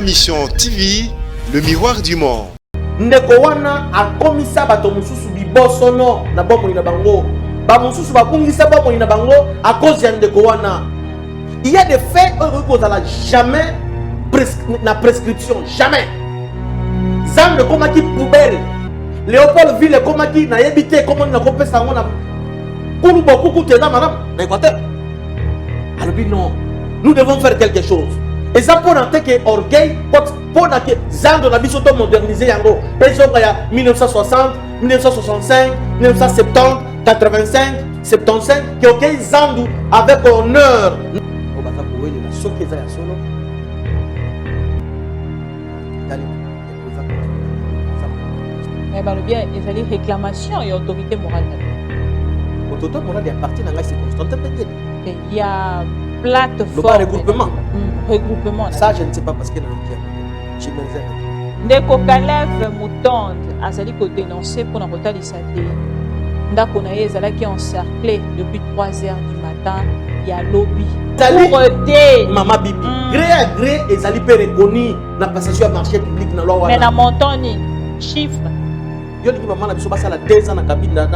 Mission TV, le miroir du monde. Ndeko wana akomisa bato mususu bibosono na bomoni na bango. Ba mususu bakungisa bomoni na bango à cause ya ndeko wana. Il y a des faits où vous n'allez jamais na prescription, jamais. Zambe komaki poubelle. Léopold Ville komaki na yebité comment na kopesa ngona. Kulu bokuku tena madame, na Équateur. Alors non, nous devons faire quelque chose. Et ça pour n'entendre que orgueil, pour que Zando na biso to moderniser yango. Personne ya 1960, 1965, 1970, 85, 75, que ok Zando avec honneur. On va t'appuyer de la soke za ya solo. Mais bah le bien, il fallait réclamation et autorité morale. Autorité morale est partie dans la circonstance. Il y a plateforme. Le regroupement. Regroupement. Ça, je ne sais pas parce qu'il y a un Ndeko Caleb Moutonde a sali ko dénoncer pour n'importe qui santé. Ndako na ezala qui encerclé depuis 3 heures du matin. Il y a lobby. Pour aider Maman Bibi. Gré à gré, et Zali peut reconnaître la passation à marché public dans l'eau. Mais la montant ni chiffre. Yo dit maman na biso basa la 2 ans na cabine dans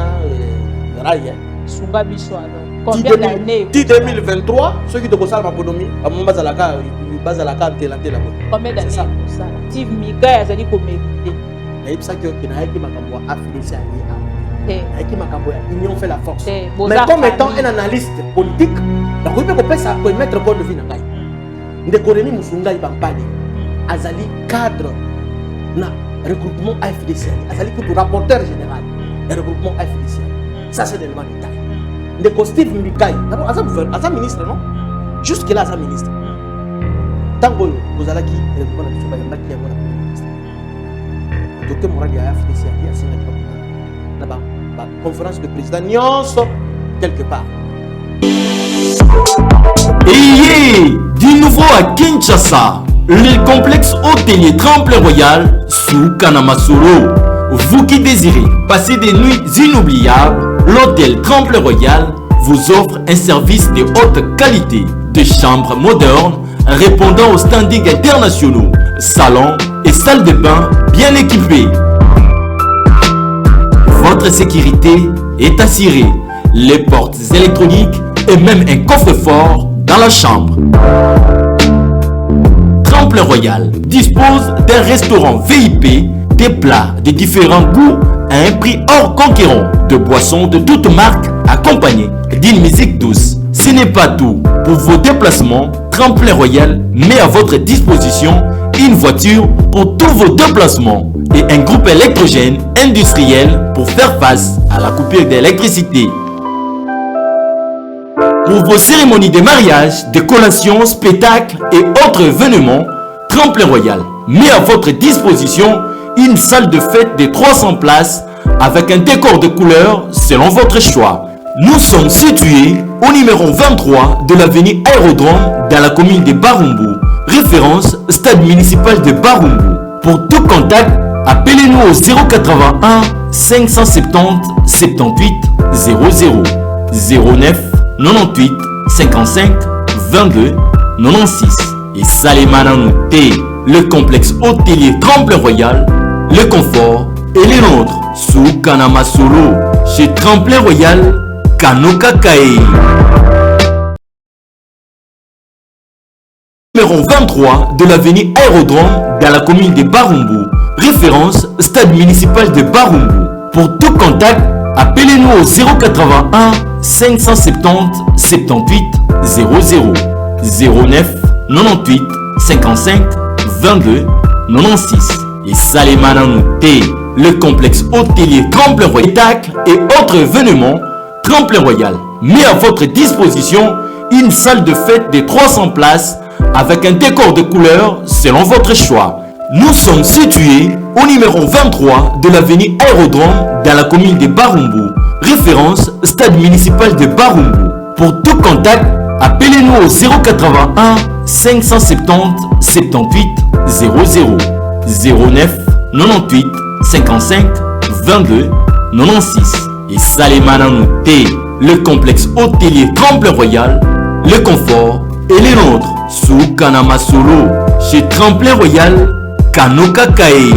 rail. Sunga biso alors. Combien d'années? 2023, ceux qui te consacrent ma bonhomie, à mon base à la carte, base à la carte, t'es là. Combien d'années ça? Steve Mika a dit qu'on mérite. Et ça que qui n'a pas makambo affilié à qui makambo union fait la force. Mais comme étant un analyste politique, la rue peut pas ça pour mettre point de vue na ngai. Ndekoremi Musunga ibampani. Azali cadre na regroupement AFDC. Azali que rapporteur général du regroupement AFDC. Ça c'est l'élément détail. Ndeko Steve Mbikai, d'abord Azam ministre non? Jusque là Azam ministre. Tango vous allez qui regroupement na biso ba yamba qui ya bona ministre. Docteur Morali a FDC a signé là-bas la conférence de président Nyonso quelque part. Et du nouveau à Kinshasa, le complexe hôtelier Tremplin Royal sous Kanamasoro. Vous qui désirez passer des nuits inoubliables, l'hôtel Tremplin Royal vous offre un service de haute qualité, de chambres modernes répondant aux standings internationaux, salons et salles de bain bien équipées. Votre sécurité est assurée, les portes électroniques et même un coffre-fort dans la chambre. Tremplin Royal dispose d'un restaurant VIP, des plats de différents goûts à un prix hors conquérant, de boissons de toutes marques accompagnées d'une musique douce. Ce n'est pas tout. Pour vos déplacements, Tremplin Royal met à votre disposition une voiture pour tous vos déplacements et un groupe électrogène industriel pour faire face à la coupure d'électricité. Pour vos cérémonies de mariage, de collations, spectacles et autres événements, Tremplin Royal met à votre disposition une salle de fête de 300 places avec un décor de couleurs selon votre choix. Nous sommes situés au numéro 23 de l'avenue Aérodrome dans la commune de Barumbu. Référence stade municipal de Barumbu. Pour tout contact, appelez-nous au 081 570 78 00 09 98 55 22 96. Et Salemananoute, le complexe hôtelier Tremplin Royal, le confort et les nôtres sous Kanamasolo chez Tremplin Royal Kanokakae. Numéro 23 de l'avenue Aérodrome dans la commune de Barumbu. Référence stade municipal de Barumbu. Pour tout contact, appelez-nous au 081 570 78 00 09 98 55 22 96. Et Salemananoute, le complexe hôtelier Tremplin Royal, spectacles et autres événements, Tremplin Royal met à votre disposition une salle de fête de 300 places avec un décor de couleurs selon votre choix. Nous sommes situés au numéro 23 de l'avenue Aérodrome dans la commune de Barumbu. Référence stade municipal de Barumbu. Pour tout contact, appelez-nous au 081 570 78 00 09 98 55 22 96. Et Salemananoute, le complexe hôtelier Tremplin Royal, le confort et les nôtres sous Kanama Solo chez Tremplin Royal Kanoka Kae.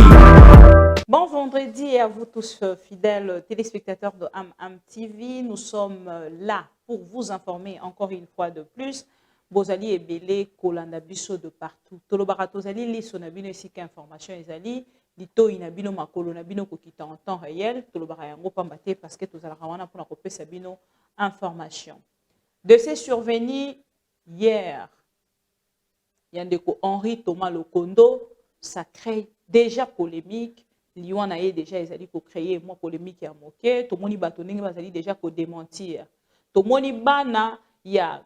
Bon vendredi à vous tous fidèles téléspectateurs de AM TV. Nous sommes là pour vous informer encore une fois de plus. Bozali et Belé, Kolanda Bisso de partout. Tolobara Tozali, Lissonabino ici qu'information Ezali. Lito Inabino Makolo Nabino Kokita en temps réel. Tolobara Yango Pambate parce que Tozala Rawana pour la copie Sabino information. De ces survenus hier, Yandeko Henri Thomas Lokondo, ça crée déjà polémique. Lyon a déjà créé moi polémique à moquer. Tout le monde a déjà démentir. Tout le monde bana ya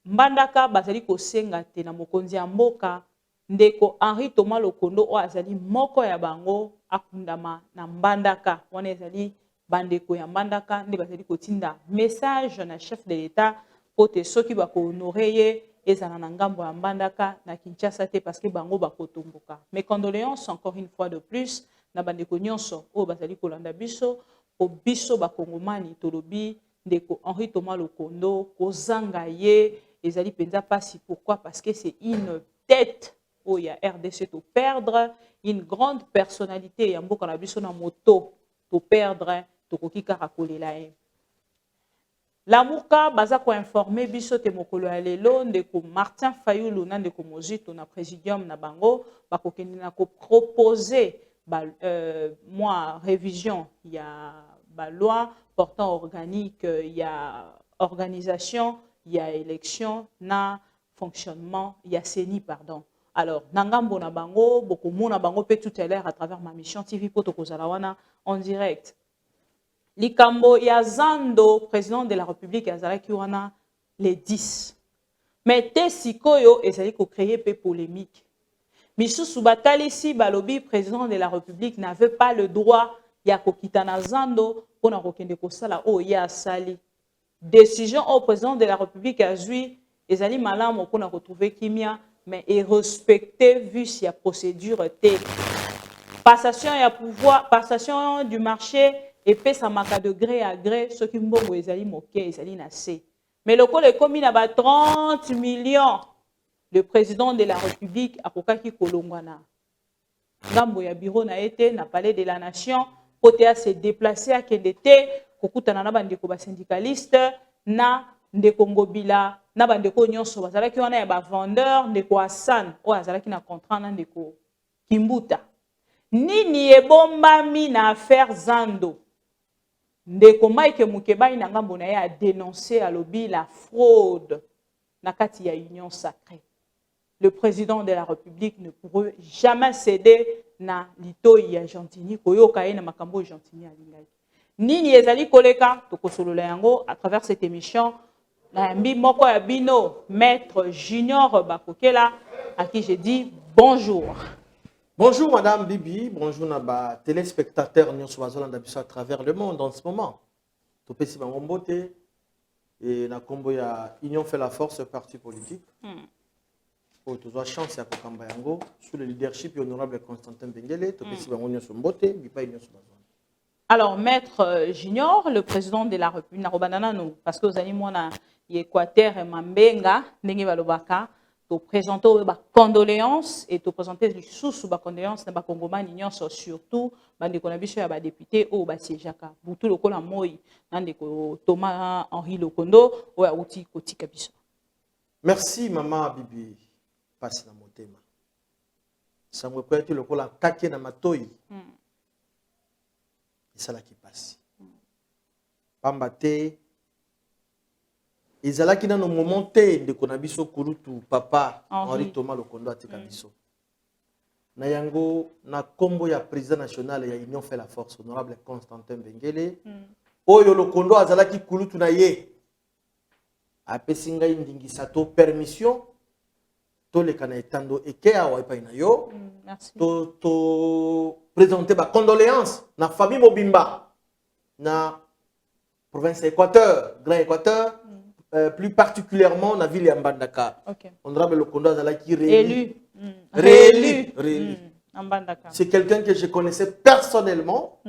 mbandaka bazali ko senga te na mokonzi ya mboka ndeko Henri Thomas Lokondo o azali moko ya bango akundama na mbandaka wana ezali bandeko ya mbandaka nde bazali kotinda message na chef de l'État pote soki bako honorer ye ezana na ngambo ya mbandaka na Kinshasa te parce que bango bako tomboka. Mes condoléances encore une fois de plus na bandeko nyonso o bazali kolanda biso po biso bakongomani tolobi ndeko Henri Thomas Lokondo kozanga ye ezali penza pasi. Pourquoi? Parce que c'est une tête où il y a RDC to perdre, une grande personnalité ya mboka na biso na moto to perdre to kokika rakolela ye. La Mouka baza ko informer biso te mokolo ya lelo ndeko Martin Fayulu na ndeko Mozito na présidium na bango bakokende na ko proposer moi révision ya ba loi portant organique ya organisation ya élection na fonctionnement ya CENI pardon. Alors nangambo na bango boko mona bango pe tout à l'heure à travers ma mission TV poto kozala wana en direct. Likambo ya Zando, président de la République azalaki wana les 10. Mais te sikoyo ezali ko créer pe polémique. Misusu batalisi balobi président de la République n'avait pas le droit ya kokita na Zando pona kokende kosala o ya sali. Décision au président de la République azui ezali malamu pona retrouver kimia mais et respecter vu si ya procédure te. Passation ya pouvoir, passation du marché et paie sa marque de gré à gré ce qui mbongo ezali moke ezali na C. Mais le col est commis na 30 millions. Le président de la République a kokaki kolongwana. Ngambo ya bureau na été na palais de la nation côté à se déplacer à kendete kokutana na bandeko ba syndicaliste na ndeko Ngobila na bandeko nyonso bazalaki wana ya ba vendeur ndeko Hassan o azalaki na contrat na ndeko Kimbuta. Nini ebombami na affaire Zando. Ndeko Mike Mukebai na ngambo na ye a dénoncé à lobby la fraude na kati ya union sacrée. Le président de la République ne pourrait jamais céder na litoi ya Gentini koyoka ye na makambo Gentini alingai. Nini ezali koleka tokosolola yango à travers cette émission na mbi moko ya bino maître Junior Bakokela à qui je dis bonjour. Bonjour Madame Bibi, bonjour Naba téléspectateurs nyonso bazolanda biso à travers le monde en ce moment. Topesi bango mbote et na kombo ya Union fait la force parti politique. Pour tous chance ya kokamba yango sous le leadership de l'honorable Constantin Bengele, topesi bango nyonso mbote bipa nyonso bazona. Alors maître Junior, le président de la République na robanana nous parce que vous allez mona Équateur et Mambenga ndenge balobaka to présenter ba condoléances et to présenter les sous ba condoléances na ba kongomani nyonso surtout bande ko na biso ya ba député o ba siégeaka butu lokola moi ndeko Thomas Henri Lokondo o ya uti kotika biso. Merci maman Bibi passe na motema. Sangwe ko eti lokola kake na matoi. Isala qui passe. Pambate ezalaki na no moment te de konabiso kurutu papa Henri Thomas Lokondo atika biso. Na yango na kombo ya président national ya Union fait la force honorable Constantin Bengele. Oyo Lokondo azalaki kurutu na ye. Apesi ngai ndingisa to permission to le kana etando ekea wa epai na yo. Merci. To présenter ba condoléances na famille Mobimba na province Équateur, Grand Équateur. Plus particulièrement dans la ville de Mbandaka. Okay. Honorable Lokondo Azalaki réélu. Réélu. C'est quelqu'un que je connaissais personnellement,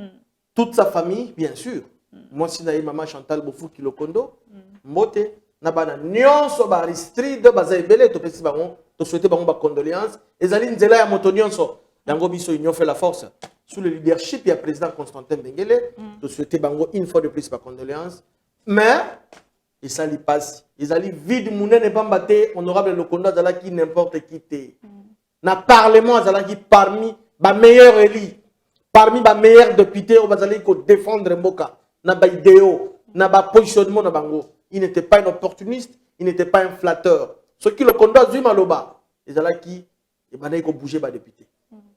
toute sa famille, bien sûr. Moi, si j'ai maman Chantal Bofouki Lokondo, Mote, na bana nyonso ba Aristide baza ebele to pesi bango to souhaiter bango ba condoléances ezali nzela ya moto nyonso yango biso union fait la force sous le leadership du président Constantin Bengele to souhaiter bango une fois de plus ba condoléances mais et ça li passe ezali vide munene pamba te honorable Lokondo azala qui n'importe qui te na parlement azala qui parmi ba meilleurs élus parmi les meilleurs députés, on va défendre Mboka, na ba idéo, na ba positionnement na bango. Il n'était pas un opportuniste, il n'était pas un flatteur. Ce qui le conduit à Zumaloba, ils allaient qui, ils ont bougé les députés.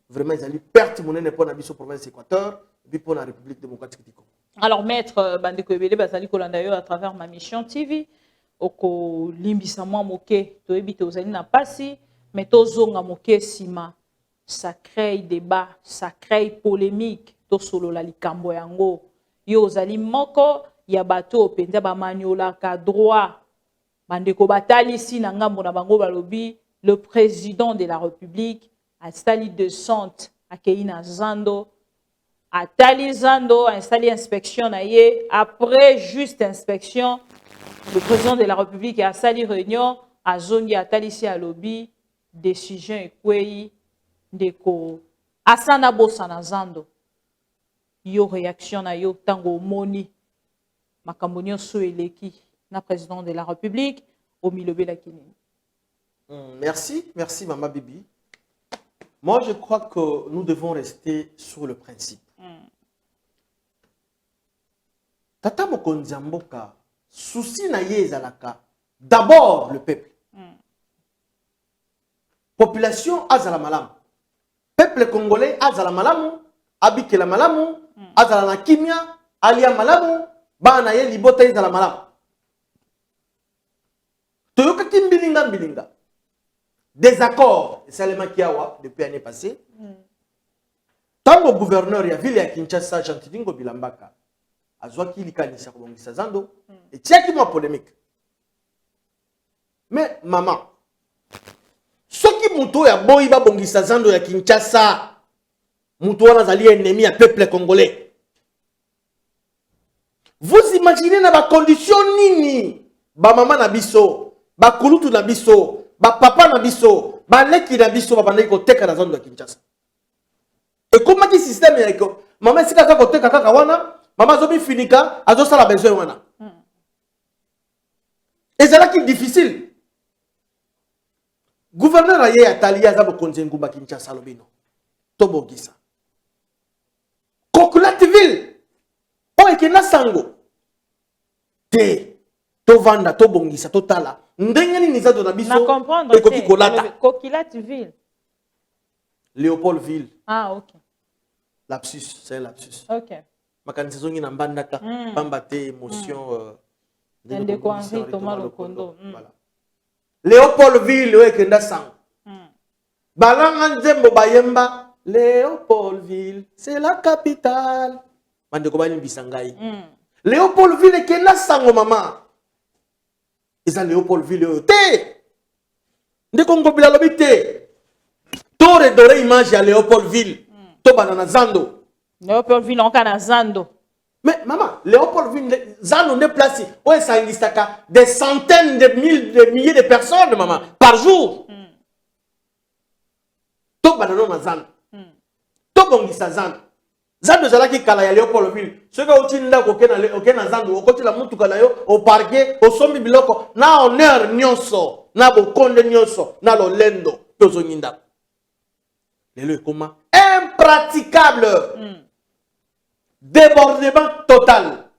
Vraiment, ils allaient perdre mon ennemi pour la province Équateur, et puis pour la République démocratique du Congo. Alors, maître Bandeko Ebele, Bazali Kolandayo, à travers ma mission TV, oko limbisa mwa moke, to ebite ozali na pasi, mais to zonga moke sima. Ça crée débat, ça crée polémique. To solo la likambo yango. Yo zali moko ya bato penza ba maniola ka droit. Bandeko batali si na ngambo na bango balobi le président de la République a stali de centre a keina zando a tali zando a installé inspection na ye après juste inspection le président de la République a sali réunion a zongi a tali si a lobby décision ekwei ndeko asana bosana zando yo réaction na yo tango moni makambo nyonso eleki na président de la République au milobe la kinini. Merci Mama Bibi. Moi je crois que nous devons rester sur le principe. Tata mokonzi mboka souci na ye ezalaka d'abord le peuple. Population azala malamu. Peuple congolais azala malamu, abikela malamu, azala na kimia, alia malamu, bana ye libota azala malamu. Toyoka kimbilinga mbilinga. Désaccord, c'est le makiawa depuis l'année passée. Tant que gouverneur ya ville ya Kinshasa Jean-Tidingo Bilambaka azwaki likanisa kobongisa zando et tiaki mo polémique. Mais maman soki muto ya boyi ba bongisa zando ya Kinshasa muto wana zali ennemi ya peuple congolais. Vous imaginez na ba condition nini ba mama na biso, ba kulutu na biso, ba papa na biso, ba leki na biso ba bandaki koteka na zando ya Kinshasa. Et comment qui système ya ko mama sika ka koteka kaka wana, mama zo bifinika azo sala besoin wana. Et c'est là qui est difficile. Gouverneur aye atali azabo konzengumba Kinshasa lobino. Tobogisa. Kokulativille. O ekena sango. Te tovanda tobongisa totala. Ndengeni nizado na biso. Na comprendre. Ekoki kolata. Kokulativille. Léopoldville. Ah OK. Lapsus, c'est un lapsus. OK. Makanisa zongi na mbandaka pamba te émotion Ndeko Henri Thomas Lokondo. Voilà. Léopoldville wekenda sango. Balanga nzembo bayemba Léopoldville, c'est la capitale. Bandeko bani bisangai. Léopoldville ekenda sango mama. Eza Léopoldville te. Ndeko ngobila lobi te. Tore dore image ya Léopoldville. To banana zando. Léopoldville on kana zando. Mais maman, Léopoldville zando ne place où est des centaines de milliers de personnes maman par jour. To banana na zando. To bongisa zando. Zando zalaki kala ya Léopoldville. Ce que utinda ko kena zando okoti la mutu kala yo au parquet au sombi biloko na honneur nyonso na bokonde nyonso na lolendo tozo nyinda. Lelo comment impraticable. Débordement total.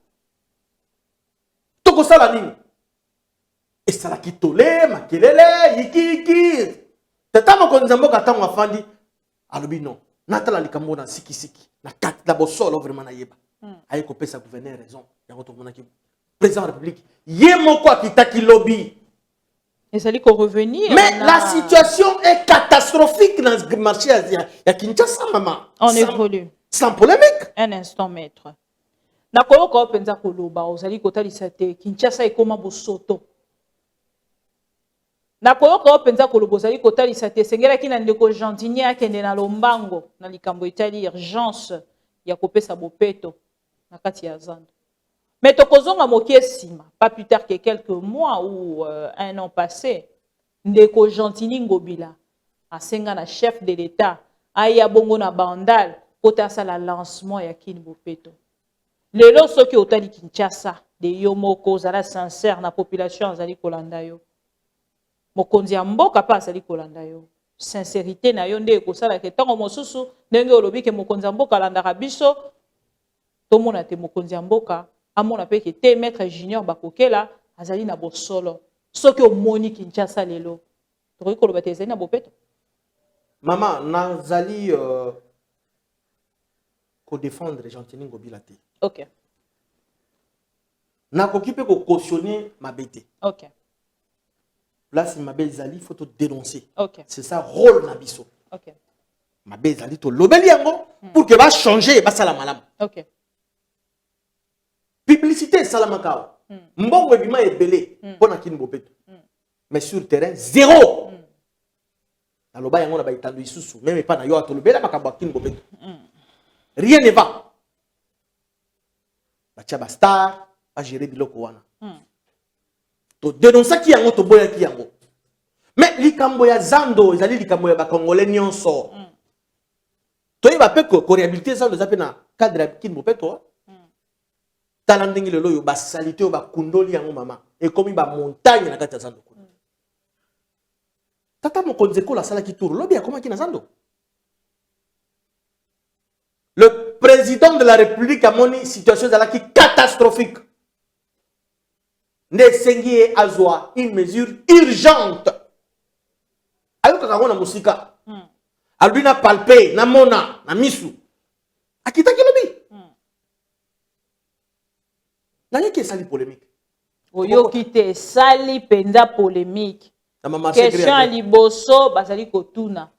Toko sala nini? Et sala kitole makelele yiki. Tata mokonzi mboka tango afandi alobi non. Natala likambo na siki na kat la bosolo vraiment na yeba. Aye ko pesa gouverneur raison. Yango to monaki président de la République yemoko akitaki lobby. Et ça dit qu'on revenir. Mais la situation est catastrophique dans le marché asiatique. Il y a Kinshasa, maman. On évolue. Sans polémique. Un instant, maître. Nakolo ko penza koloba ozali kotali sate Kinshasa ekoma bosoto. Nakolo ko penza koloba ozali kotali sate sengela kina ndeko Jantinia akende na lombango na likambo itali urgence ya kopesa bopeto na kati ya zando. Mais tokozonga mokie sima, pas plus tard que quelques mois ou un an passé, ndeko Gentini Ngobila, asenga na chef de l'État, aya bongo na bandal, pota sa la lancement ya Kini Bopeto. Lelo soki otali Kinshasa, de yo moko zala sincère na population azali kolanda yo. Mokonzi ya mboka pa azali kolanda yo. Sincérité na yo nde ekosala ke tango mosusu ndenge olobi ke mokonzi ya mboka alandaka biso, tomona te mokonzi ya mboka amona pe ke te maître junior bakokela azali na bosolo. Soki omoni Kinshasa lelo, tokoki koloba te ezali na Bopeto. Maman, nazali ko défendre Gentini Ngobila te. Ok. Nakoki pe ko cautionner Mabete. Ok. Place Mabé Zali, il faut te dénoncer. Ok. C'est ça rôle na biso. Ok. Mabé Zali to lobeli yango pour que va changer ba sala malam. Ok. Publicité salamakao. Mbongo bima ebele pona Kini Bopeto. Mais sur le terrain zéro. Aloba yango na ba itandu isusu même pas na yo atolobela makambo Kini Bopeto. Rien ne va. Batia ba star ba gérer biloko wana. To dénoncer ki yango to boya ki yango. Mais likambo ya zando ezali likambo ya ba congolais nyonso. To yeba pe ko réhabiliter zando zape na cadre ya Kini Bopeto. Talandingi lelo yo ba salité yo ba kundoli yango mama et comme ba montagne na kati ya zando. Tata mokonzi ko la sala ki tour lobi akoma ki na zando. Le président de la République a moni situation zalaki catastrophique. Nesengi azwa une mesure urgente. Ayoka kangona musika. Albina palpe na mona na misu. Akita kilobi. Nani qui sali polémique. Oyo kite sali penda polémique. Question liboso bazali kotuna.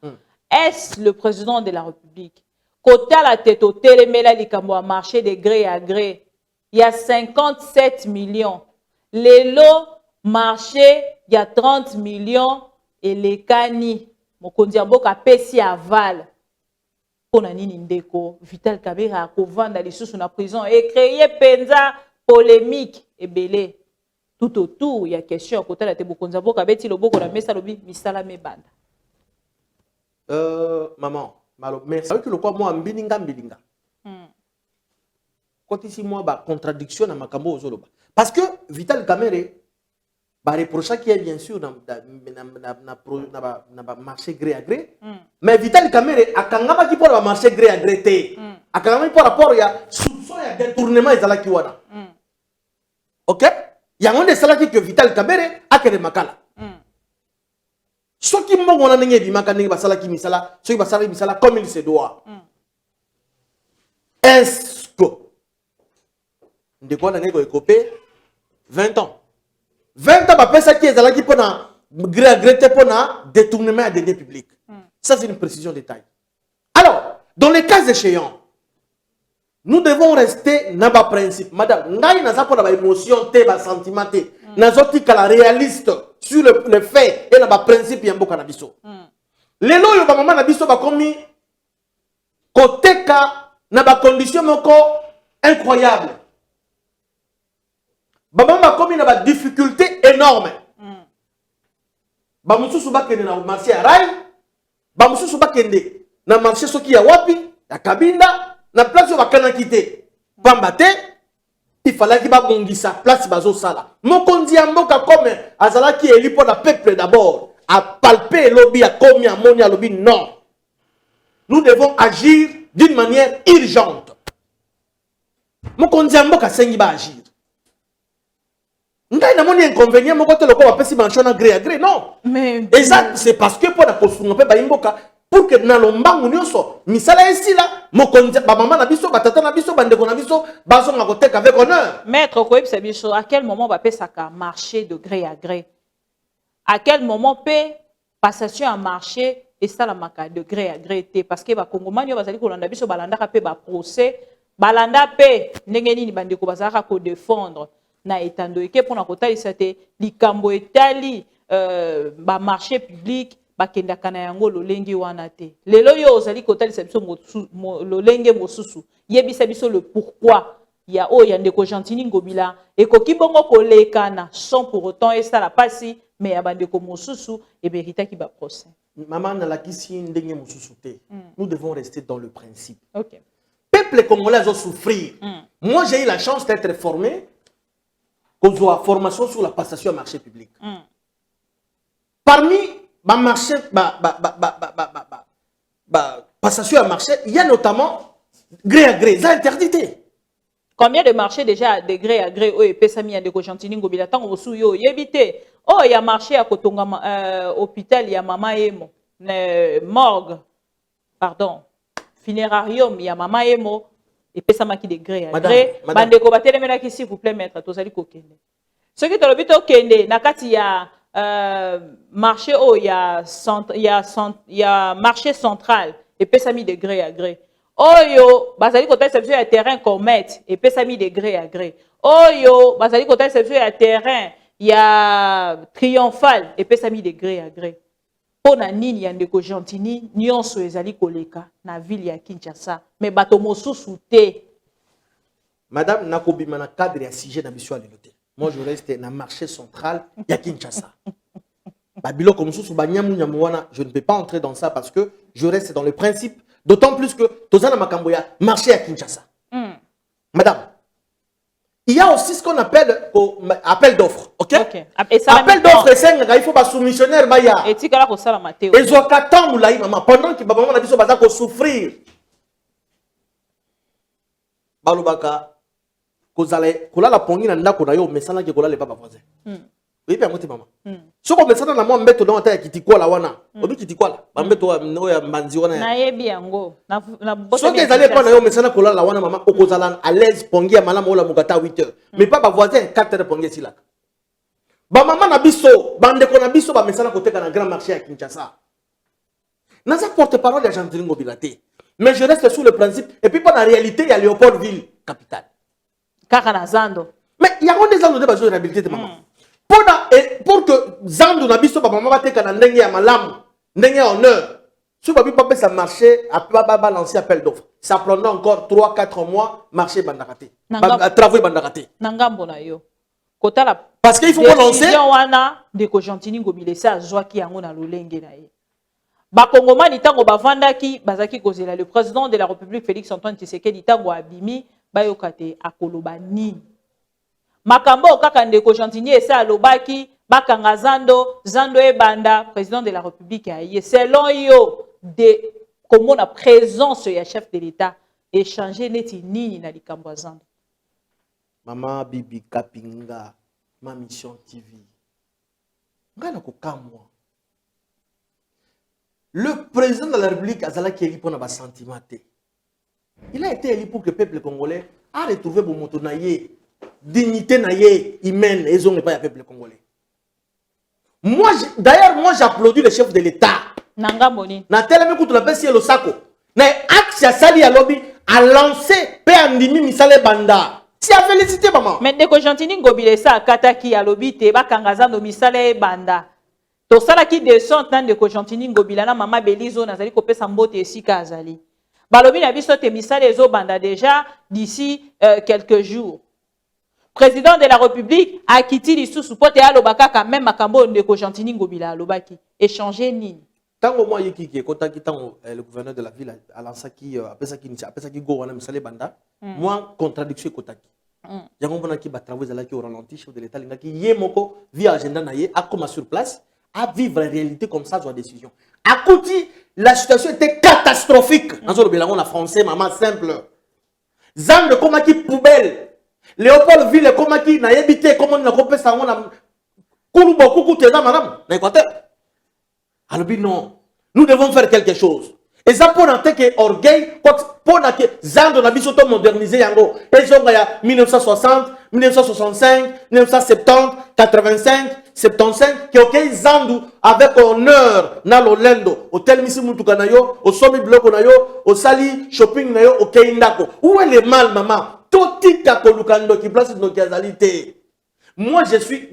Est-ce le président de la République Kota la tête au télémela likambo a marché de gré à gré. Il y a 57 millions. Les lots marché, il y a 30 millions. Et les cani, mokonzi mboka pesi aval. Pona nini ndeko, Vital Kamerhe a kovanda lisusu na prison et créé penza polémique et belé. Tout autour, il y a question kota la te mokonzi mboka beti loboko na mesa lobi misala mebanda. Maman, mais c'est vrai que le quoi moi mbilinga. Quand ici moi ba contradiction na makambo ozoloba. Parce que Vital Kamerhe ba reprocher qui est bien sûr na marché gré à gré. Mais Vital Kamerhe akangama ki pour ba marché gré à gré té. Akangama pour rapport ya soupçon ya détournement ezala ki wana. OK? Ya ngonde sala ki que Vital Kamerhe akere makala. Soki mbongo na ndenge bimaka ndenge basala ki misala, soki basala misala comme il se doit. Est-ce que ndeko na ngeko ekopé 20 ans. 20 ans ba pesa ki ezala ki pona gré pona détournement des deniers publics. Ça c'est une précision de taille. Alors, dans les cas échéants, nous devons rester dans le principe. Madame, ngai naza pona ba émotion te ba sentiment te. Nazoti kala réaliste sur le fait et le principe yamboka na biso. Lelo yo ba mama na biso ba komi koteka na ba condition moko incroyable. Ba mama komi na ba difficulté énorme. Ba mususu ba kende na marché ya Rai, ba mususu ba kende na marché soki ya wapi, ya Kabinda, na place yo ba kana kité. Pamba te il fallait qu'il y ait place bazo sala. Mokonzi ya mboka comme azalaki eli pour la peuple d'abord a palper lobby a komi a moni a lobby non. Nous devons agir d'une manière urgente. Mokonzi ya mboka sengi ba agir. Ngai na moni inconvénient moko te loko ba pesi manchona gré à gré non. Mais exact c'est parce que pour la kosunga pe ba imboka pour que na lombangu nyonso misala esila mokonzi ba mama na biso batata na biso bandeko na biso bazonga koteka avec honneur. Maître Koyeb Sabiso, à quel moment va ça marcher de gré à gré? À quel moment peut passation à marché et ça la maka de gré à gré? Parce que ba Congomani va zali kolanda biso balanda ka pe ba procès balanda pe ndenge nini bandeko bazaka ko défendre na etando eke pona kotalisa te likambo etali ba marché public bakenda kana yango lolenge wana te. Lelo yo ozali kotalisa biso lolenge mosusu. Yebisa biso le pourquoi ya o ya ndeko Gentini Ngobila et koki bongo kolekana sans pour autant et ça la passi mais ya bandeko mosusu et mérita qui ba procès. Maman na la kisi ndenge mosusu te. Nous devons rester dans le principe. OK. Peuple congolais ont souffrir. Moi j'ai eu la chance d'être formé qu'on soit formation sur la passation à marché public. Parmi ma marché passation à marché, il y a notamment gré à gré, ça interdité. Combien de marchés déjà de gré à gré et pesami de Gentini Ngobila tant au souyo yebité. Oh, il y a marché à Kotonga hôpital, il y a Mama Emo, morgue, pardon, funérarium, il y a Mama Emo et pesama qui de gré à gré. Bande ko batele mena ki s'il vous plaît maître, tozali ko kende. Ce qui te le bito kende nakati ya marché oh il y a marché central et pesami de gré à gré. Oyo, bazali côté réception à terrain commet et pesami de gré à gré. Oyo, bazali côté réception à terrain, il y a triomphal et pesami de gré à gré. Pona nini ya ndeko Gentini nyonso ezali koleka na ville ya Kinshasa, mais bato mosusu te. Madame nakobima na cadre ya sujet na biso alelote. Moi je reste na marché central ya Kinshasa. Babilo comme sous banyamu nyamuana, je ne peux pas entrer dans ça parce que je reste dans le principe. D'autant plus que Tozana Makamboya marché à Kinshasa. Madame, il y a aussi ce qu'on appelle appel d'offres. Ok? Appel d'offres, il faut pas soumissionnaire. Et tu as ça la matéo. Et je maman pendant que maman a dit que souffrir. Balubaka, kozale, kola la pongi na ndako na yo, mais ça n'a que kola les papa voisins. Oui, bien, maman. Si on met ça dans la main, on dans la qui quoi la wana. On dit qui quoi là. On met toi, no ya manzi wana. Na yebi yango. Na so que allez pas na yo, mais ça na kola la wana maman. Oko zala à l'aise pongi ya malama ola mugata 8h. Mais pas ba voisin 4h pongi si là. Ba maman na biso, bande ko na biso ba mesana côté na grand marché à Kinshasa. Na ça porte-parole de Gentini Ngobila te. Mais je reste sous le principe et puis pas la réalité il y a Léopoldville capitale. Kaka na Zando. Mais il y a des gens de besoin de réhabiliter de maman. Pour que Zando na biso maman va te kana ndenge ya malamu, ndenge ya honneur. Si babi pas ça marché, a balancer appel d'offres. Ça prendra encore 3-4 mois marché bandakate. Travaux bandakate. Nangambo na yo. Kota la parce qu'il faut qu'on lance wana de ko Gentini Ngobila sa zwa ki yango na lolenge na ye. Ba Kongomani tango bavandaki bazaki kozela le président de la République Félix Antoine Tshisekedi tango abimi bayokate akoloba nini. Makambo kaka ndeko Gentini esa alobaki bakanga Zando ebanda président de la République aye selon yo de comment la présence ya chef de l'État échanger neti nini na likambo Zando. Mama Bibi Kapinga ma mission TV. Ngana ko kamwa. Le président de la République azala qui éli pour na ba sentiment te. Il a été élu pour que le peuple congolais a retrouvé bon moto na ye. Dignité naïe humaine et ont pas le peuple congolais. Moi j'applaudis le chef de l'État. Nanga moni. Na tellement que tu l'appelles si le sako. Na axe ya sali ya lobby a lancé pe andimi misale banda. Si a félicité maman. Mais ndeko Gentini Ngobila sa kataki ya lobby te ba kangaza no misale banda. To sala ki descend nan ndeko Gentini Ngobila na mama Belizo nazali ko pesa mbote esika azali. Balobi na biso te misale ezo banda déjà d'ici quelques jours. Président de la République a quitté l'issue pote alobaka quand même makambo ndeko Gentini Ngobila alobaki échanger nini. Tango moi yeki ki kotaki tango le gouverneur de la ville a lancé qui après ça qui go wana misale banda moi contradiction kotaki. Yango bona ki ba travaux là qui au ralenti chef de l'état linga ki yemoko via agenda na ye a comme sur place à vivre la réalité comme ça, soit décision. À côté, la situation était catastrophique. Dans le bilan, on a français, maman simple. Zande, comment qui poubelle. Léopoldville, comment qui n'a habité, comment on a coupé ça, on a. Kouloubo, coucou, t'es là, madame, dans l'Équateur. Alors, non, nous devons faire quelque chose. Et ça, pour un tel orgueil, pour que Zande, on a vu modernisé, yango. Et ça, il y a 1960, 1965, 1970, 85, 75, qui ok Zandu avec honneur na lolendo au tel misi mutuka na yo au somi bloco na yo au sali shopping na yo au keindako. Où est le mal maman? Toti kako lukando qui place nos gazalités. Moi je suis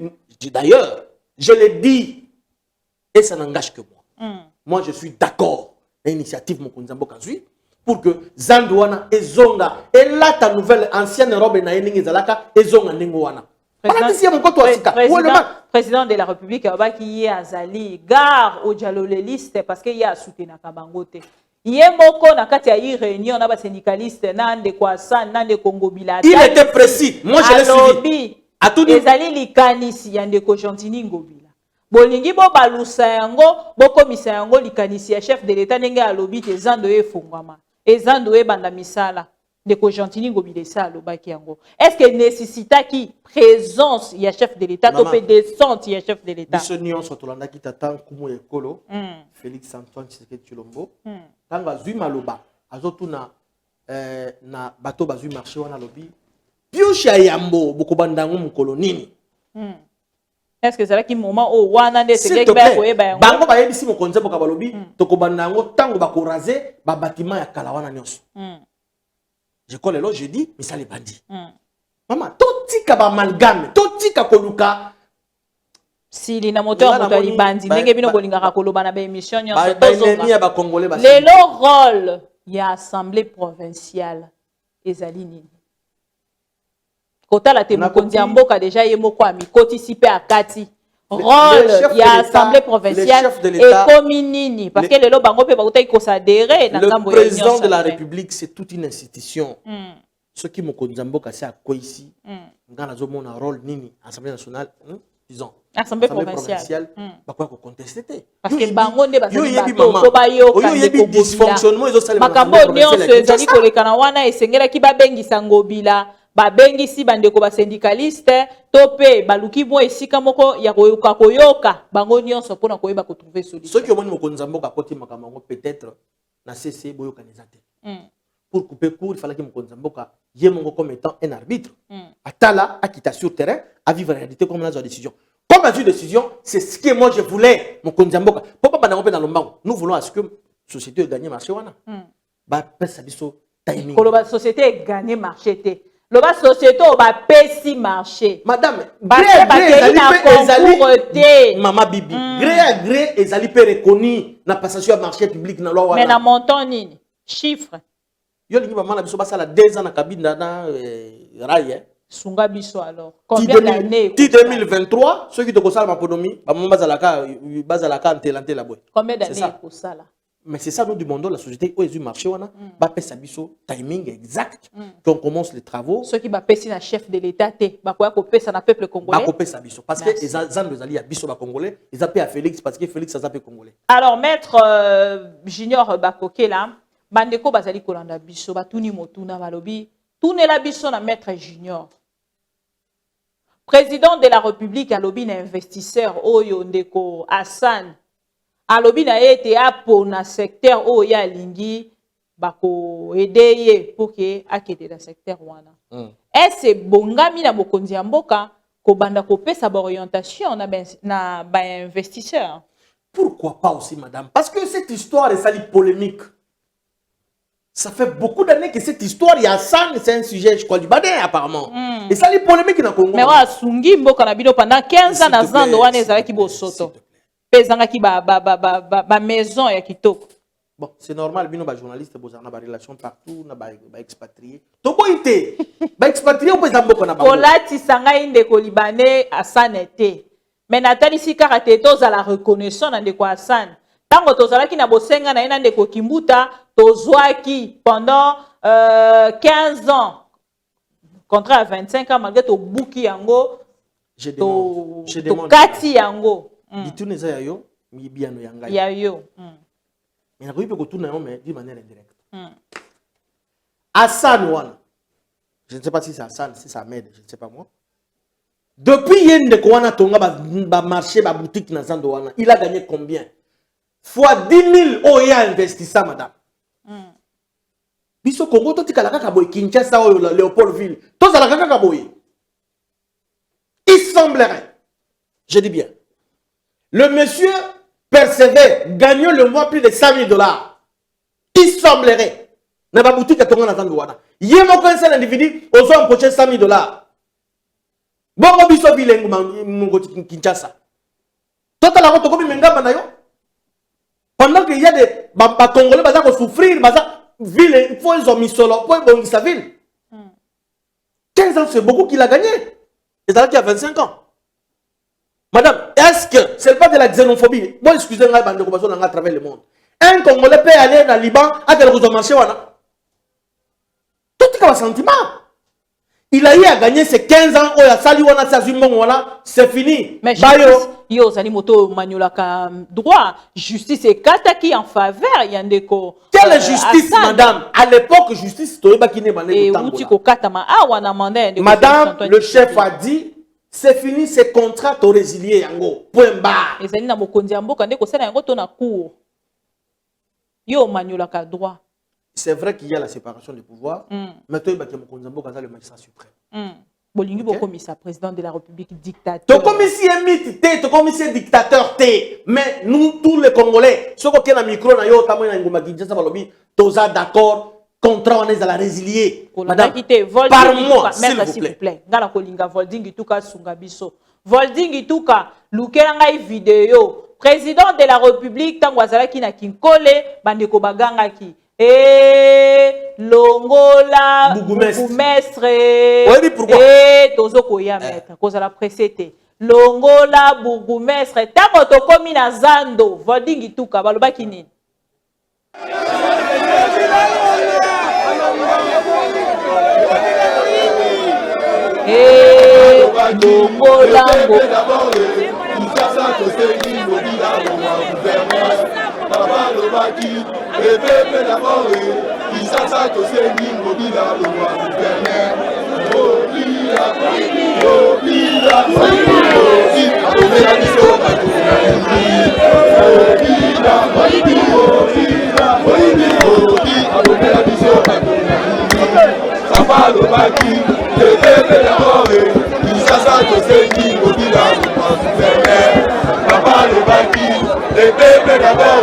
d'ailleurs, je le dis et ça n'engage que moi. Moi je suis d'accord l'initiative Mokonzambo Kazui pour que Zandouana et Zonga et là ta nouvelle ancienne robe na yeningi zalaka et Zonga ningoana. Président de la République qui est Azali gare au dialoléliste parce qu'il y a soutenu Kabangote. Yemoko na kati ya réunion na ba syndicaliste nande kwa san nande Congo Bila. Il était précis. Moi je l'ai suivi. Ezali likanisi ya ndeko Gentini Ngobila. Bolingi bo balusa yango bokomisa yango likanisi ya chef de l'état ndenge alobi te zando efungwama. Ezando ebanda misala ndeko Gentini Ngobila sa alobaki yango. Est-ce que nécessita qui présence ya chef de l'état to pe descente ya chef de l'état? Biso nyonso tolanda ki tata kumu ekolo. Félix Antoine Tshisekedi Tshilombo. Tanga zui maloba azotuna na bato bazui marché wana lobi. Biosha yambo bokobandango mukolo nini. Est-ce que c'est là qui moment au wana de c'est que ba koyeba yango bango ba yebisi mokonze boka balobi tokobandango tango bakoraser ba bâtiment ya kala wana nyonso. Je connais l'autre je dis mais ça les bandits. Maman totika ba amalgame totika koluka si lina moteur moto ali bandi ndenge bino bolingaka koloba na ba émission nyonso tozonga ba congolais ba le rôle ya assemblée provinciale ezali nini? Kota la temokondi ya mboka déjà yemoko ami kotisipe akati rôle ya assemblée provinciale et communini parce que lelo bango pe bakota ikosadere na ngambo ya le président de la République c'est toute une institution. Ce qui mokondi ya mboka c'est quoi ici ngana zo mona rôle nini assemblée nationale disons assemblée provinciale bakwa ko contester parce que bango nde bazali bato to bayoka ndeko dysfonctionnement ezo salema makambo nyonso ezali kolekana wana esengelaki babengisa Ngobila babengisi bandeko ba syndicaliste topé baluki mo esika moko ya koyoka bango nyonso pona koyeba ko trouver solution. Ce qui omoni mokonza mboka koti makambo peut-être na CC boyoka nezate. Pour couper court, il fallait que mokonza mboka yemongo comme étant un arbitre. Atala akita sur terrain à vivre la réalité comme la décision. Comme la décision, c'est ce que moi je voulais mokonza mboka. Pourquoi pas dans lombango? Nous voulons à ce que la société gagne marché wana. Ba pesa biso timing. Ko la société gagne marché té. La société va pesi marché. Madame, Maman Bibi, gré à gré, ils allaient pas reconnu la passation à marché public dans loi. Mais na montant nini? Chiffre. Yo lingi maman na biso basa la 2 ans na cabine na rail. Sunga biso alors. Combien d'années? 2023, ceux qui te consacrent ma économie, maman bazalaka antelante la boy. Combien d'années pour ça là? Mais c'est ça nous demandons la société où est le marché wana ba pesa biso timing exact qu'on commence les travaux. Ceux qui ba pesi na chef de l'état té ba ko pesa na peuple congolais. Ba ko pesa biso parce que les gens ali ya biso ba congolais, ils appellent à Félix parce que Félix ça appelle congolais. Alors maître Junior Bakoke là, bandeko bazali kolanda biso batuni motuna balobi, tunela biso na maître Junior. Président de la République alobi na investisseur oyo ndeko Hassan alobi na été apo na secteur o ya lingi bako aider pour que akete dans secteur wana. Est-ce bongami na bokonzi ya mboka ko banda ko pesa ba orientation na ba investisseur? Pourquoi pas aussi madame? Parce que cette histoire est sali polémique. Ça fait beaucoup d'années que cette histoire il y a ça c'est un sujet je crois du badin apparemment. Et ça les polémiques na Congo. Mais wa sungi mboka na bino pendant 15 ans na zando wana ezalaki bo soto. Pesangaki ba maison ya kitoko. Bon, c'est normal, bino ba journaliste bozana ba relation partout na ba expatrié. Toko ité. Ba expatrié ou pesa mboko na ba. Kolati sanga inde ko libanais asanete. Mais natali si karate toza la reconnaissance na ndeko Hassan. Tango tozalaki na bosenga na ina ndeko Kimbuta tozwaki pendant 15 ans. Contrat à 25 ans malgré to buki yango. Je demande. Kati yango. Ditune za yo mibiano yanga ya yo mais na koyipe ko tuna yo mais d'une manière indirecte. Hassan wana je ne sais pas si c'est Hassan si ça m'aide je ne sais pas moi depuis yende ko wana tonga ba marché ba boutique na zando wana il a gagné combien fois 10 000 oya investissa madame biso Congo to tikala kaka boy Kinshasa o Léopoldville to zala kaka boy il semblerait je dis bien le monsieur percevait, gagnant le mois plus de 100 000 $. Il semblerait. N'a pas boutique à ton endroit. Il y a un seul individu, aux hommes prochains 100 000 $. Bon, biso bilingue, mon Kinshasa. Toi, tu as la route comme Menga Manayo. Pendant qu'il y a des Congolais qui souffrir, ville, il faut ils ont mis solo pour bon sa ville. 15 ans, c'est beaucoup qu'il a gagné. Et ça qui a 25 ans. Madame, est-ce que c'est pas de la xénophobie? Bon, excusez-moi, à travers le monde. Un Congolais peut aller dans le Liban, à quel marché, tout est un sentiment. Il a eu à gagner ses 15 ans, c'est fini. Mais justice, yo, Zali Moto Manulaka droit, justice est kataki en faveur, Yandeko. Quelle justice, madame? À l'époque, justice, madame, le chef a dit, c'est fini, ces contrats au résilié, yango. Point barre. Yo, Manulaka droit. C'est vrai qu'il y a la séparation des pouvoirs, mais toi, il y a le magistrat suprême. Bolingi Bokomisa, président de la République dictateur. Tu commissi un mythe, tu commissi un dictateur, mais nous, tous les Congolais, ceux qui ont un micro, nous sommes d'accord, contrat, on est à la résilier. Madame, par mois, s'il vous plaît. Dans la Kolinga, Volding Tuka Sungabiso. Volding Tuka, Lukeranga vidéo. Président de la République, Tangwazala qui n'a qu'une collé, Bandeko Baganga qui. Et Longola, Bougumestre, oui, pourquoi? Et Tozo Koya maître, cause à la précédé. Longola, Bougumestre, Tango Tokomi na Zando, Volding Tuka, Baloba Kinin. Et Longola, Papa le baki, le peuple d'abord, il s'assaille au Seigneur, Mobila, le roi gouverneur. Mobila, Mobila, Mobila, Mobila, Papa le baki, le peuple d'abord, il s'assaille au Seigneur, Mobila, le roi gouverneur. Papa le baki, le peuple d'abord,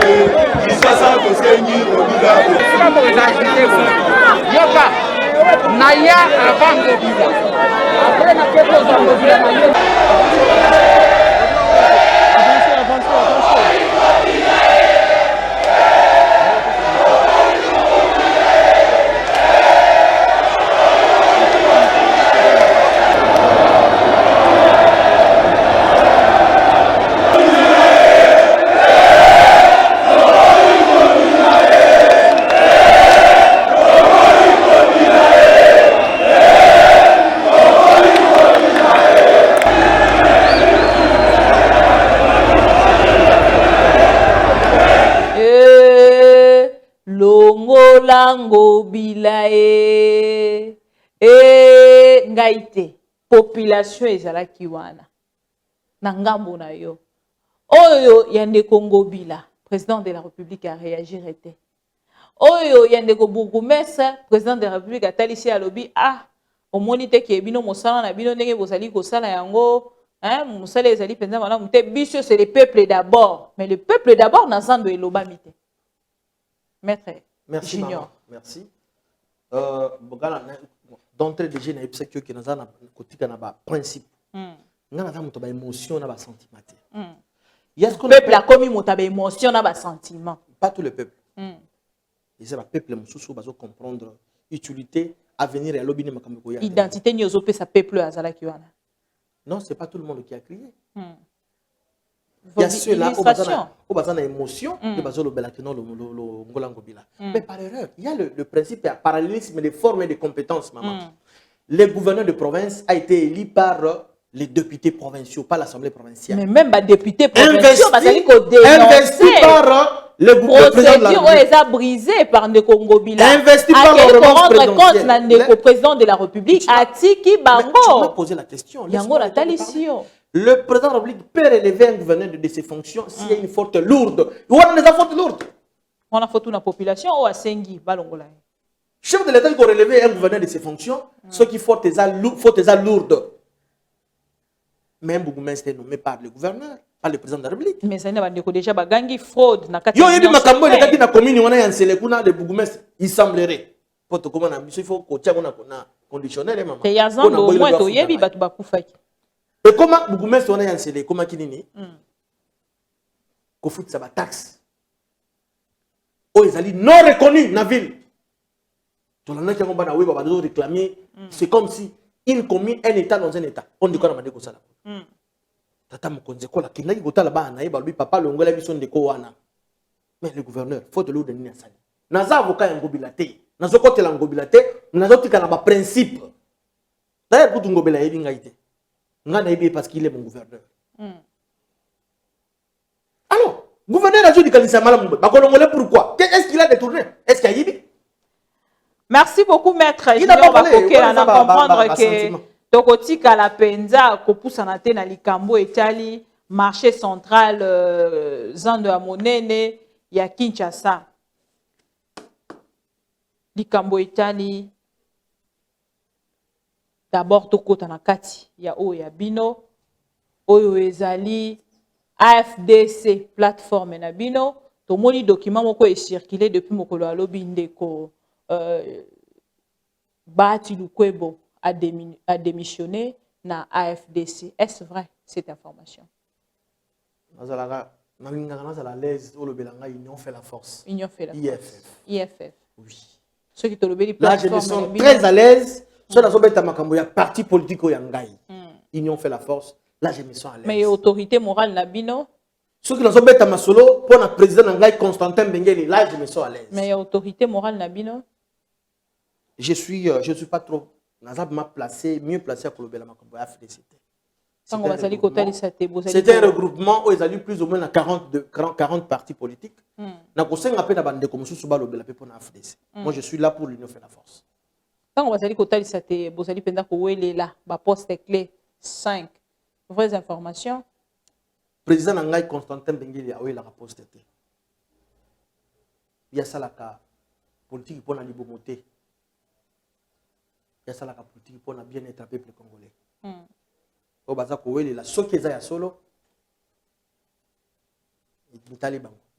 il s'assaille au Seigneur, Mobila, Yoka, Naya avant Mobila. Après, na quelque chose Mobila Naya. Lango bilae ngaite population ezala kiwana na ngambo na yo oyo yande Congo bila président de la République a réagi rete oyo yande ko bourgmestre président de la République a talisi à lobby omoni te ke bino mosala na bino ndenge bozali ko sala yango mosala ezali penza mana mute biso c'est le peuple d'abord mais le peuple d'abord na zando eloba mite maître. Merci, maman. Merci. D'entrée de jeu, il y a un principe. Il y a une émotion, un sentiment. Le peuple a commis une émotion, un sentiment. Pas tout le peuple. C'est le peuple qui va comprendre l'utilité à venir et à l'obéir. Identité n'y a pas peuple à Zalakiwana. Non, ce n'est pas tout le monde qui a crié. Il y a ceux-là qui ont une émotion, mais par erreur, il y a le principe de parallélisme des formes et des compétences, maman. Le gouverneur de province a été élu par les députés provinciaux, pas l'Assemblée provinciale. Mais même les députés provinciaux, investi par le président de la République. Brisé par le Congo Bila. Investi par le président de la République. Atiki Bango. Tu m'as posé la question. Le président de la République peut relever un gouverneur de ses fonctions s'il y a une faute lourde. On a des fautes lourdes. On a faute une population ou à Sengi, Balongola. Chef de l'État qui a relevé un gouverneur de ses fonctions, ceux qui faute lourdes. Même bourgmestre est nommé par le gouverneur, par le président de la République. Mais ça n'est pas déjà bagangi fraude. Yo yebi makambo le kati na commune wana ya nsele kuna de bourgmestre, il semblerait. Poto comment na biso il faut ko tia na conditionnel maman. Et yazando au moins to yebi batu bakufaki. Et comment bourgmestre wana ya nsele comment kinini? Ko fout sa ba taxe. O ezali non reconnu na ville. C'est comme si une commune, un état dans un état. On dit qu'on a demandé ça. Tata Mokonze kola kinaki kotala ba na yeba papa longola biso ndeko wana. Mais le gouverneur, faut de l'eau de nini asali. Naza avocat ngobila te. Nazo kotela ngobila te, nazo tika na ba principe. D'ailleurs pour ngobila yebi ngaite. Nga na yebi parce qu'il est mon gouverneur. Alors, gouverneur a dit kalisa mala mbe. Ba kolongole pourquoi? Est-ce qu'il a détourné? Est-ce qu'il a yebi? Merci beaucoup maître. Il n'a pas parlé. On va comprendre que Tokotika la penza kopousanate na likambo etali marché central Zando ya monene ya Kinshasa. Likambo etali d'abord tokota na kati ya oyo ya bino oyo ezali AFDC plateforme na bino tomoni document moko e circulé depuis mokolo alobi ndeko Bati Lukwebo a démissionné na AFDC. Est-ce vrai cette information? Union fait la force. Union fait la IFF. force. IFF. Oui. Ceux qui te le là, je me sens très à l'aise. Sur la zone de parti politique au Yangai. Union fait la force. Là, je me sens à l'aise. Mais autorité morale Nabino. Ceux qui ont fait solo pour le président Yangai Constantin Bengueli. Là, je me sens à l'aise. Mais autorité morale Nabino. Je suis pas trop. Nazab m'a placé, mieux placé à Kolobela Makambo AFDC. C'était un regroupement où ils ont eu plus ou moins 40 partis politiques. Moi, je suis là pour l'Union fait la force. Quand on va dire que vous allez là, poste clé 5 vraies informations. Président Nangai Constantin Bengueli a eu la poste. Il y a ça la politique pour la liberté. Il y a ça la politique pour bien être un peuple congolais. Au bazar Koueli, la so qui est solo,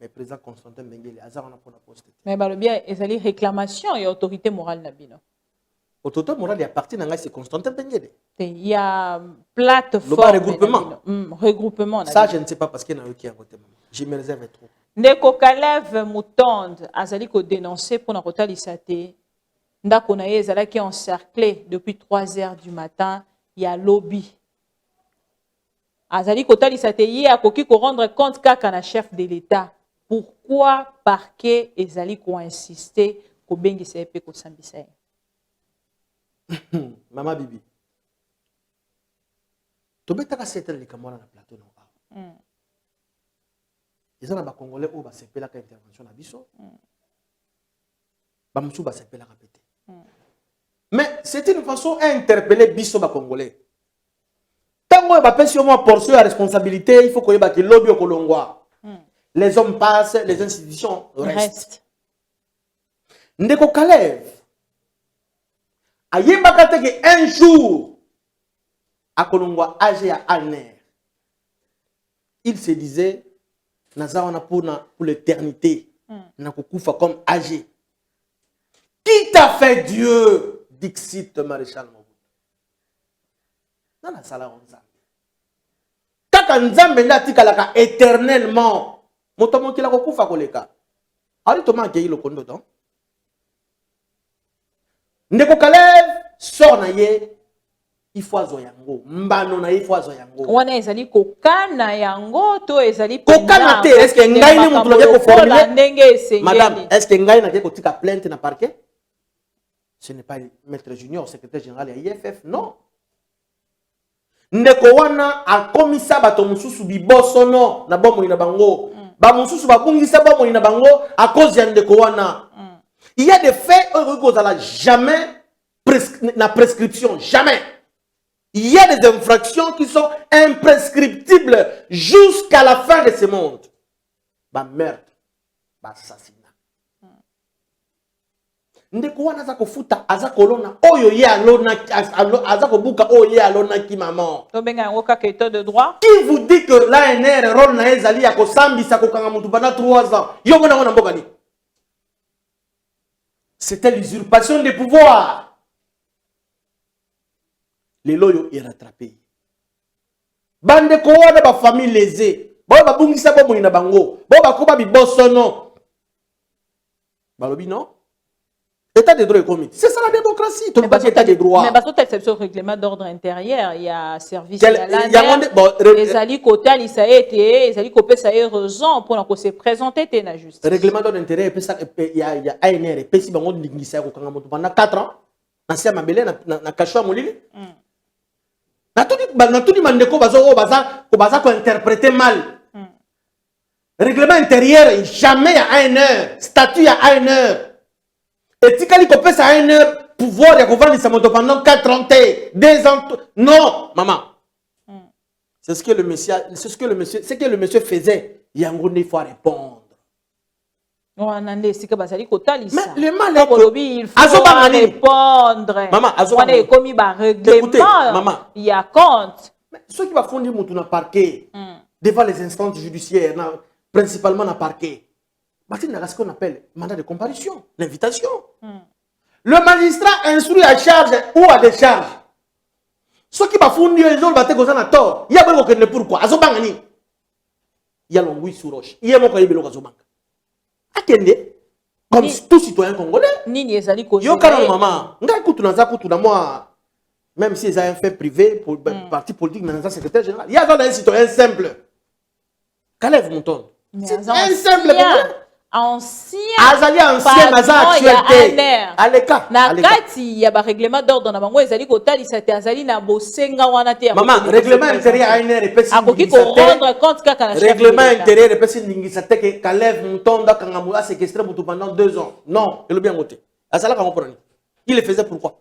mais président Constantin Bengueli, Azar on a pour la poste. Mais le bien, il y a des réclamations et autorité morale Nabino. Autorité morale, il y a parti dans c'est Constantin Bengueli. Il y a plateforme. Regroupement. Regroupement. Ça, je ne sais pas parce qu'il y en a eu qui a voté. Je me réserve trop. Ndeko Kalev Moutonde, Azali ko dénoncé pour na kota lisate. Ndako na ye ezalaki encerclé depuis 3 heures du matin, il y a lobby. Azali kota lisate ye akoki ko rendre compte kaka na chef de l'État. Pourquoi parquet ezali ko insister ko bengisa epe ko sambisa? Maman Bibi. To betaka setel likamwana na plateau no. Ils ont ba congolais ou ba sepela ka intervention na biso. Ba musu ba sepela ka pété. Mais c'est une façon à interpeller biso ba congolais. Tango ba pesi moi portion à responsabilité, il faut que ba ki lobby au Kolongwa. Les hommes passent, les institutions restent. Ndeko Kalev. Ayeba kateke un jour à Kolongwa âgé à Alner. Il se disait Nazawana pour l'éternité. Nakukufa comme âgé. Qui t'a fait Dieu? Dixit Maréchal Mobutu. Dans la salle on Nzambe. Kaka Nzambe ndatika laka éternellement. Motomo ki la kokufa koleka. Ali to manke le kondo don. Ndeko Kalev sort na ye il faut azoyango. Mbano na il faut azoyango. Wana ezali kokana yango to ezali kokana te. Est-ce que ngai ni mutu la ko formuler? Madame, est-ce que ngai na ko tika plainte na parquet? Ce n'est pas maître junior, secrétaire général à IFF, non. Ndeko wana akomisa bato mususu bibosono na bomo ina bango. Ba mususu babungisa bomo ina bango à cause ya ndeko wana. Il y a des faits où la jamais la prescription, jamais. Il y a des infractions qui sont imprescriptibles jusqu'à la fin de ce monde. Ba meurtre, ba assassinat. Ndeko wana za kofuta aza kolona oyo ye alona aza kobuka oyo ye alona ki maman. To benga yango kaka état de droit. Qui vous dit que l'ANR rôle na ezali ya kosambisa kokanga mutu pendant 3 ans? Yo mona ngona mboka ni. C'était l'usurpation des pouvoirs. Les loyaux est rattrapé. Bande ko wana ba famille lésée. Ba ba bungisa bo moina bango. Ba ko ba bibosono. Balobi non? État de droit économique. C'est ça la démocratie. Tu Mais pas état de droit. parce que c'est le règlement d'ordre intérieur, il y a service Quel- à la il y a les alliés côté ça a été les alliés copé ça a raison pour qu'on se présenter à la justice. Règlement d'ordre intérieur il y a ANR et puis si bango ndingisa ko kanga pendant 4 ans na sia mabele na kashwa molili. Na tout dit mandeko baza ko interpréter mal. Règlement intérieur jamais à ANR, statut à ANR. Et si quelqu'un peut ça un pouvoir de gouverner pendant 4 ans, 2 ans, non, maman. C'est ce que le monsieur faisait. Il y a un il faut répondre. Mais le mal est que il faut répondre. Maman, on est commis par règlement. Maman, il y a compte. Mais ceux qui va fonder mon parquet devant les instances judiciaires, principalement dans le parquet. C'est ce qu'on appelle mandat de comparution, l'invitation. Le magistrat instruit à charge ou à décharge. Ceux qui va fournir les autres batailles à tort, il y a beaucoup de pourquoi. Il y a l'ongui sur roche. Il y a beaucoup de choses. Attendez, comme tout citoyen congolais. Nini ezali ko. Yo kana maman, ngai kutu na za kutu na moi. Même si ils ont un fait privé pour parti politique, mais dans un secrétaire général, il y a un citoyen simple. Calève mon ton. C'est un simple congolais. Ancien actualité aleka na kati ya ba règlement d'ordre na bango ezali kotalisa te azali na bosenga wana te maman règlement intérieur ANR epesi akoki ko rendre compte kaka na règlement intérieur epesi ndingisa te ke Caleb Mutonda kangamu a séquestré mutu pendant 2 ans non et le bien côté azala kango prendre il le faisait pourquoi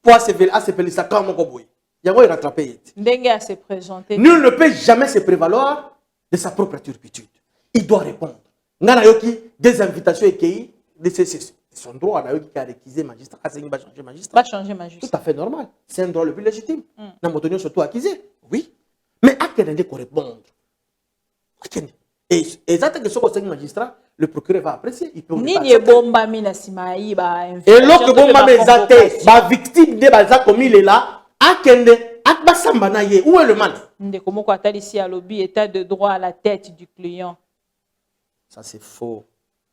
pour se pelisa comme koboy yango il rattraper ndenge à se présenter nul ne peut jamais se prévaloir de sa propre turpitude il doit répondre. Ngana yoki des invitations et c'est son droit d'ailleurs qui a réquisé magistrat, va changer magistrat. Tout à fait normal, c'est un droit le plus légitime. N'a motonio surtout acquisé. Oui. Mais à quel endroit répondre? Et exactement ce que c'est magistrat, le procureur va apprécier, il peut ni bomba mina simaï ba et l'autre bomba mes ba victime de baza comme il est là, à quel akba sambana ye, où est le mal? Ndeko moko atali ici à lobby état de droit à la tête du client. Ça, c'est faux.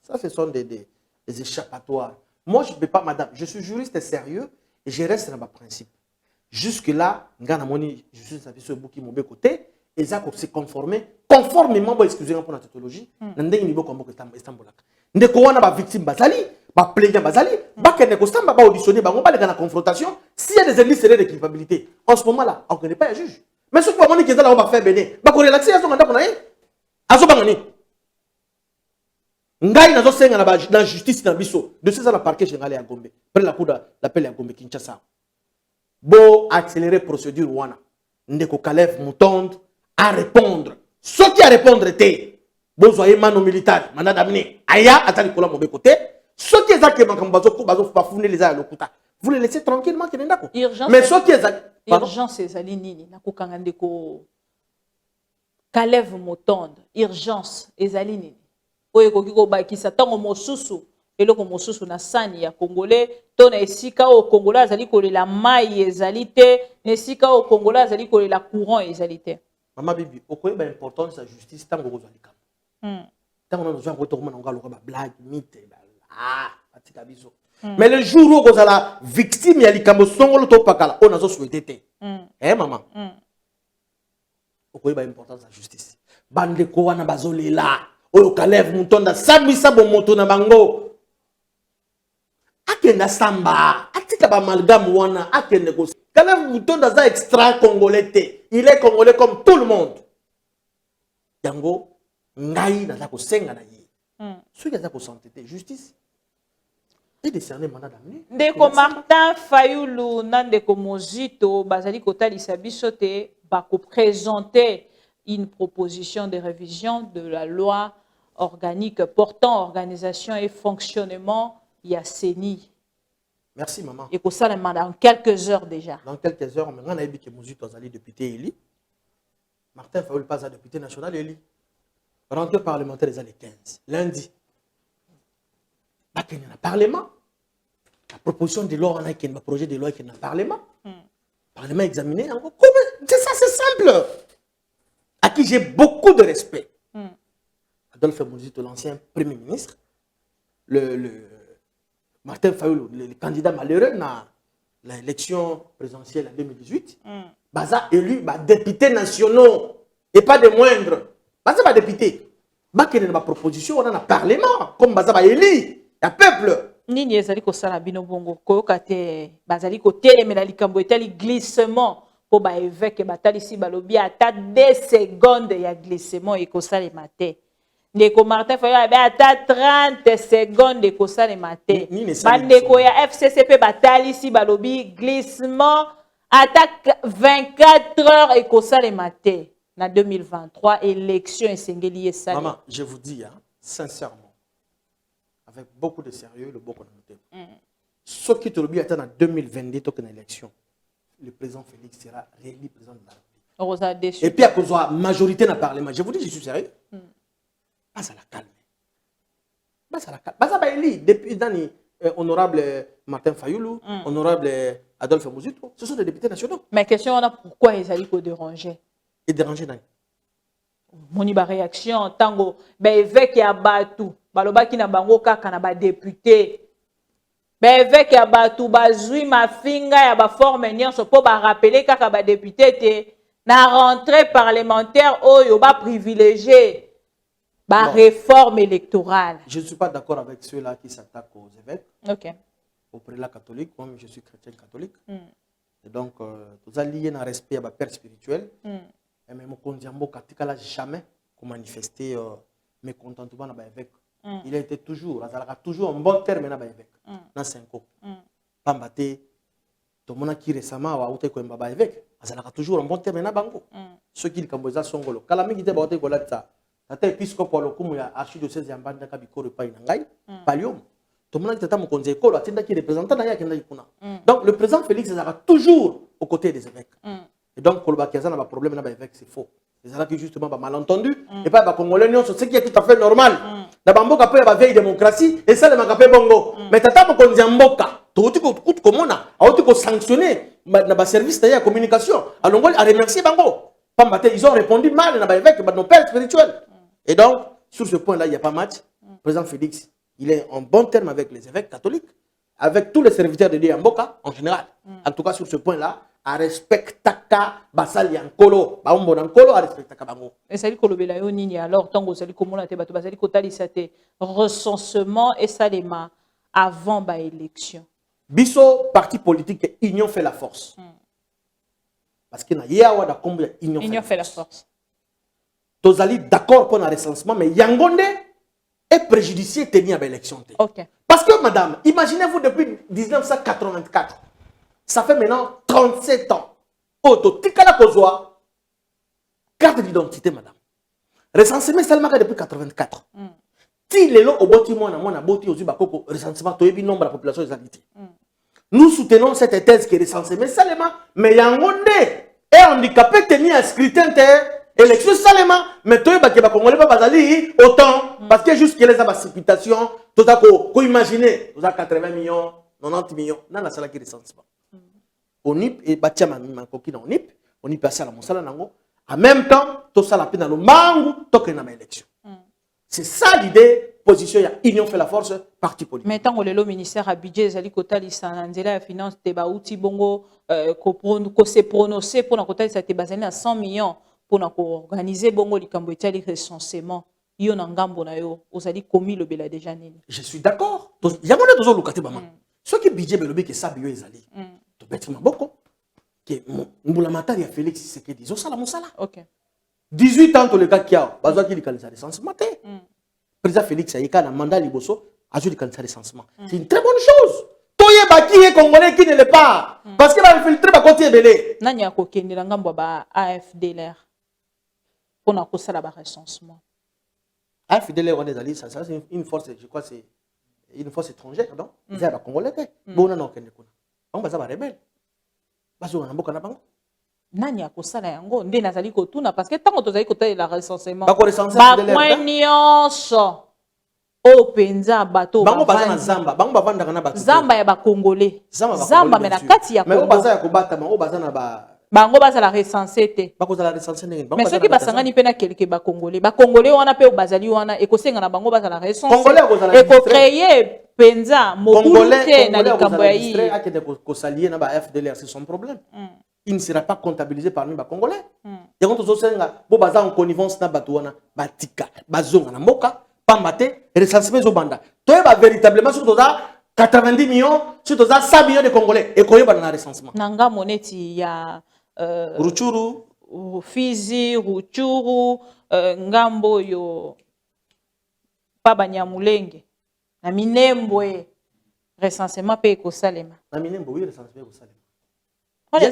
Ça, ce sont des échappatoires. Moi, je ne peux pas, madame. Je suis juriste sérieux et je reste dans ma principe. Jusque-là, je suis satisfait sur le mon côté. Et ça, c'est conformé. Conformément, excusez-moi pour la tautologie, je ne sais pas si victime bazali, ba plaignant bazali, ba kene kostamba ba auditionner, ba ngomba la confrontation. S'il y a des indices de culpabilité, en ce moment-là, on ne connaît pas un juge. Mais ce que qui est là, on va faire béné. Ba ko relaxer à son mandat pour naïe. Azo bangani. Ngai nazo senga na justice na biso de ces la parquet général à Gombe après la cour d'appel à Gombe Kinshasa bo accélérer procédure wana ndeko Caleb Mutonda à répondre ce qui a répondre était bo soyez mano militaire mandat d'amener aya atali kola mo côté ce qui est ça que bazo pas fournir les à lokuta vous les laissez tranquillement kenendako mais ce qui est urgence ezali nini na kokanga ndeko Caleb Mutonda urgence ezali nini oyo koki ko bakisa tango mosusu eloko mosusu na sani ya congolais to na esika o congolais azali kolela mai ezali te na esika o congolais azali kolela courant ezali te mama bibi okoyeba importance ya justice tango kozali kama tango na nozwa ko tokoma na ngalo ba blague mythe atika biso mais le jour où kozala victime ya likambo songolo to pakala on azo souhaiter te maman okoyeba importance ya justice bande ko wana bazolela oyo Caleb Mutonda sabisa bo moto na bango akenda samba atika ba amalgame wana akende ko Caleb Mutonda za extra congolais te il est congolais comme tout le monde yango ngai na za ko senga na ye ceux qui za ko santé justice et décerner mandat d'amener ndeko Martin Fayulu na ndeko Mozito bazali kotalisa biso te ba ko présenter une proposition de révision de la loi organique portant organisation et fonctionnement CENI. Merci maman. Et que ça dans quelques heures déjà. Dans quelques heures, maintenant on a vu que Mozito a député élu. Martin Fayulu pas un député national élu. Rentrée parlementaire les années 15. Lundi. Là qu'il y a un parlement. La proposition de loi, on a un projet de loi qui est dans le parlement. Parlement examiné. C'est ça, c'est simple. À qui j'ai beaucoup de respect. Adolphe Mozito, l'ancien premier ministre, Martin Fayulu, le candidat malheureux dans l'élection présidentielle en 2018, baza élu député nationaux et pas de moindre. Baza ba député. Ba kene na proposition on a parlement comme baza ba élu, ya peuple. Nini ezali ko sala bino bongo koyoka te bazali ko telemela likambo etali glissement po ba évêque batali si balobi ata 2 secondes ya glissement et ko sala matin. Ndeko Martin Fayulu ata 30 secondes de ko sala matin. Bandeko ya FCCP batali si balobi glissement ata 24 heures et ko sala matin na 2023 élection esengeli esali. Maman, je vous dis hein, sincèrement avec beaucoup de sérieux, le bon communauté. Ce qui te le attend en 2022, token élection, le président Félix sera réélu président de la République. Et puis à cause de la majorité dans le Parlement, je vous dis, je suis sérieux. Pas à la calme. Pas à la calme. Pas à la calme. Depuis l'année, honorable Martin Fayulu, honorable Adolphe Mouzito, ce sont des députés nationaux. Mais question, on a pourquoi ils allaient ko déranger? Et déranger dans Moni ba réaction tango ba évêque ya batu balobaki na bango kaka na ba député ba évêque ya batu bazui mafinga ya ba forme nyonso po ba rappeler kaka ba député te na rentrée parlementaire oyo ba privilégié ba réforme électorale. Je ne suis pas d'accord avec ceux-là qui s'attaquent aux évêques. OK. Au prélat catholique, moi je suis chrétien catholique. Et donc tout allié dans respect à ma père spirituel. Et même au Kondiambo Katikala jamais qu'on manifester mécontentement dans l'évêque. Il a été toujours, toujours un bon terme dans l'évêque. Dans 5 ans. Pambaté, tout le monde qui récemment a été comme baba évêque. Il a toujours un bon terme dans bango. Ceux qui le sont golo. Kalami qui était baoté gola ça. Tata épiscope pour le coup il a archidiocèse yambanda kabiko de paï nangai. Palium. Tout le monde qui était mon conseil école attendait qui représentant d'ailleurs qui n'a pas. Donc le président Félix sera toujours aux côtés des évêques. Et donc, quand il y a un problème avec l'évêque, c'est faux. C'est ça qui est justement malentendu. Et pas les Congolais, c'est ce qui est tout à fait normal. Dans le Bamboka, il y a la vieille démocratie et ça, le Makapé Bongo. Mais tu as dit que Mboka, tu as dit que sanctionné dans le service de la communication. Alors, on a remercié Bango. Ils ont répondu mal dans l'évêque, dans nos pères spirituels. Et donc, sur ce point-là, il n'y a pas match. Le président Félix, il est en bon terme avec les évêques catholiques, avec tous les serviteurs de Dieu Mboka en général. En tout cas, sur ce point-là, a respectaka basali yankolo baumbo nankolo a respectaka bango esali kolobela yo nini alors tango sali komona te bato basali kotalisa te recensement et salema avant ba élection biso parti politique union fait la force parce que na yawa da kombo ya union fait la force tozali d'accord pour un recensement mais yangonde est préjudicié tenir à l'élection. OK. Parce que madame, imaginez-vous depuis 1984 ça fait maintenant 37 ans. Auto, tikala kozwa carte d'identité, madame. Recensement seulement depuis 84. Si les lots au bâtiment, on a bâti aussi bakoko recensement, tu as vu nombre de la population des habitants. Nous soutenons cette thèse qui est recensée, mais seulement, mais yangonde est handicapé tenir un scrutin élection seulement, mais tu as vu que Congolais pas bazali autant parce que juste qu'il y a des précipitations, tout à coup, imaginez, vous avez 80 millions, 90 millions, non, la salle qui recensement. ONIP et Batiama Mankoki dans ONIP, ONIP a ça la monsala nango. En même temps, tout ça la peine dans le mango, toque dans l'élection. C'est ça l'idée, position, il y a union fait la force, parti politique. Maintenant, le ministère a budget, Zali Kotali, Sananzela, la finance, Teba Outi Bongo, ko se prononcer pour la Kotali, ça te basé à 100 millions pour organiser Bongo, l'Ikambo Etali, recensement. Yon Angambo na yo, osali commis le bela déjà nini. Je suis d'accord. Il y a mon autre localité, maman. Ce qui est budget, mais que ça, bio ezali. Bêtement beaucoup. Que Mboulamata et Félix, c'est que disons ça la monsala. OK. 18 ans, le gars qui a, bazo qui a le recensement. Président Félix a eu un mandat liboso, a eu le recensement. C'est une très bonne chose. Toye baki et Congolais qui ne l'est pas. Parce qu'il va filtrer ba côté belé. Nani a kokende la ngambo ba AFDLR. Pour na kosa la ba recensement. AFDLR on est allé, ça c'est une force, je crois c'est une force étrangère, non? Ils sont Congolais. Bon non okende kuna. On va savoir rebelle. Bazo na mboka na bango. Nani akosala yango nde nazali kotuna parce que tango tozali kotala la recensement. Ba ko recenser ba nyonso o penza bato bango baza na zamba, bango bavanda na bato. Zamba ya ba Congolais. Zamba mais na kati ya Congo. Mais baza ya kobata, bango baza na ba bango baza la recenser te. Ba ko za la recenser nini? Mais ceux qui basangani pe na quelque ba Congolais. Ba Congolais wana pe bazali wana ekosenga na bango baza la recenser. Congolais ko za la créer penza mobulute na likambo ya yi akende ko s'allier na ba FDLR, c'est son problème. Il ne sera pas comptabilisé parmi les Congolais. Et quand on senga bo baza en connivence na batouana batika bazonga na mboka pambate recensement zo banda. Toi ba véritablement sur toza 90 millions sur toza 100 millions de Congolais et koyeba na recensement. Nanga moneti ya Ruchuru, Fizi, Ruchuru, ngambo yo Paba Nyamulenge. Na Minembwe recensement pe ko salema. Na Minembwe oui recensement ko salema. Il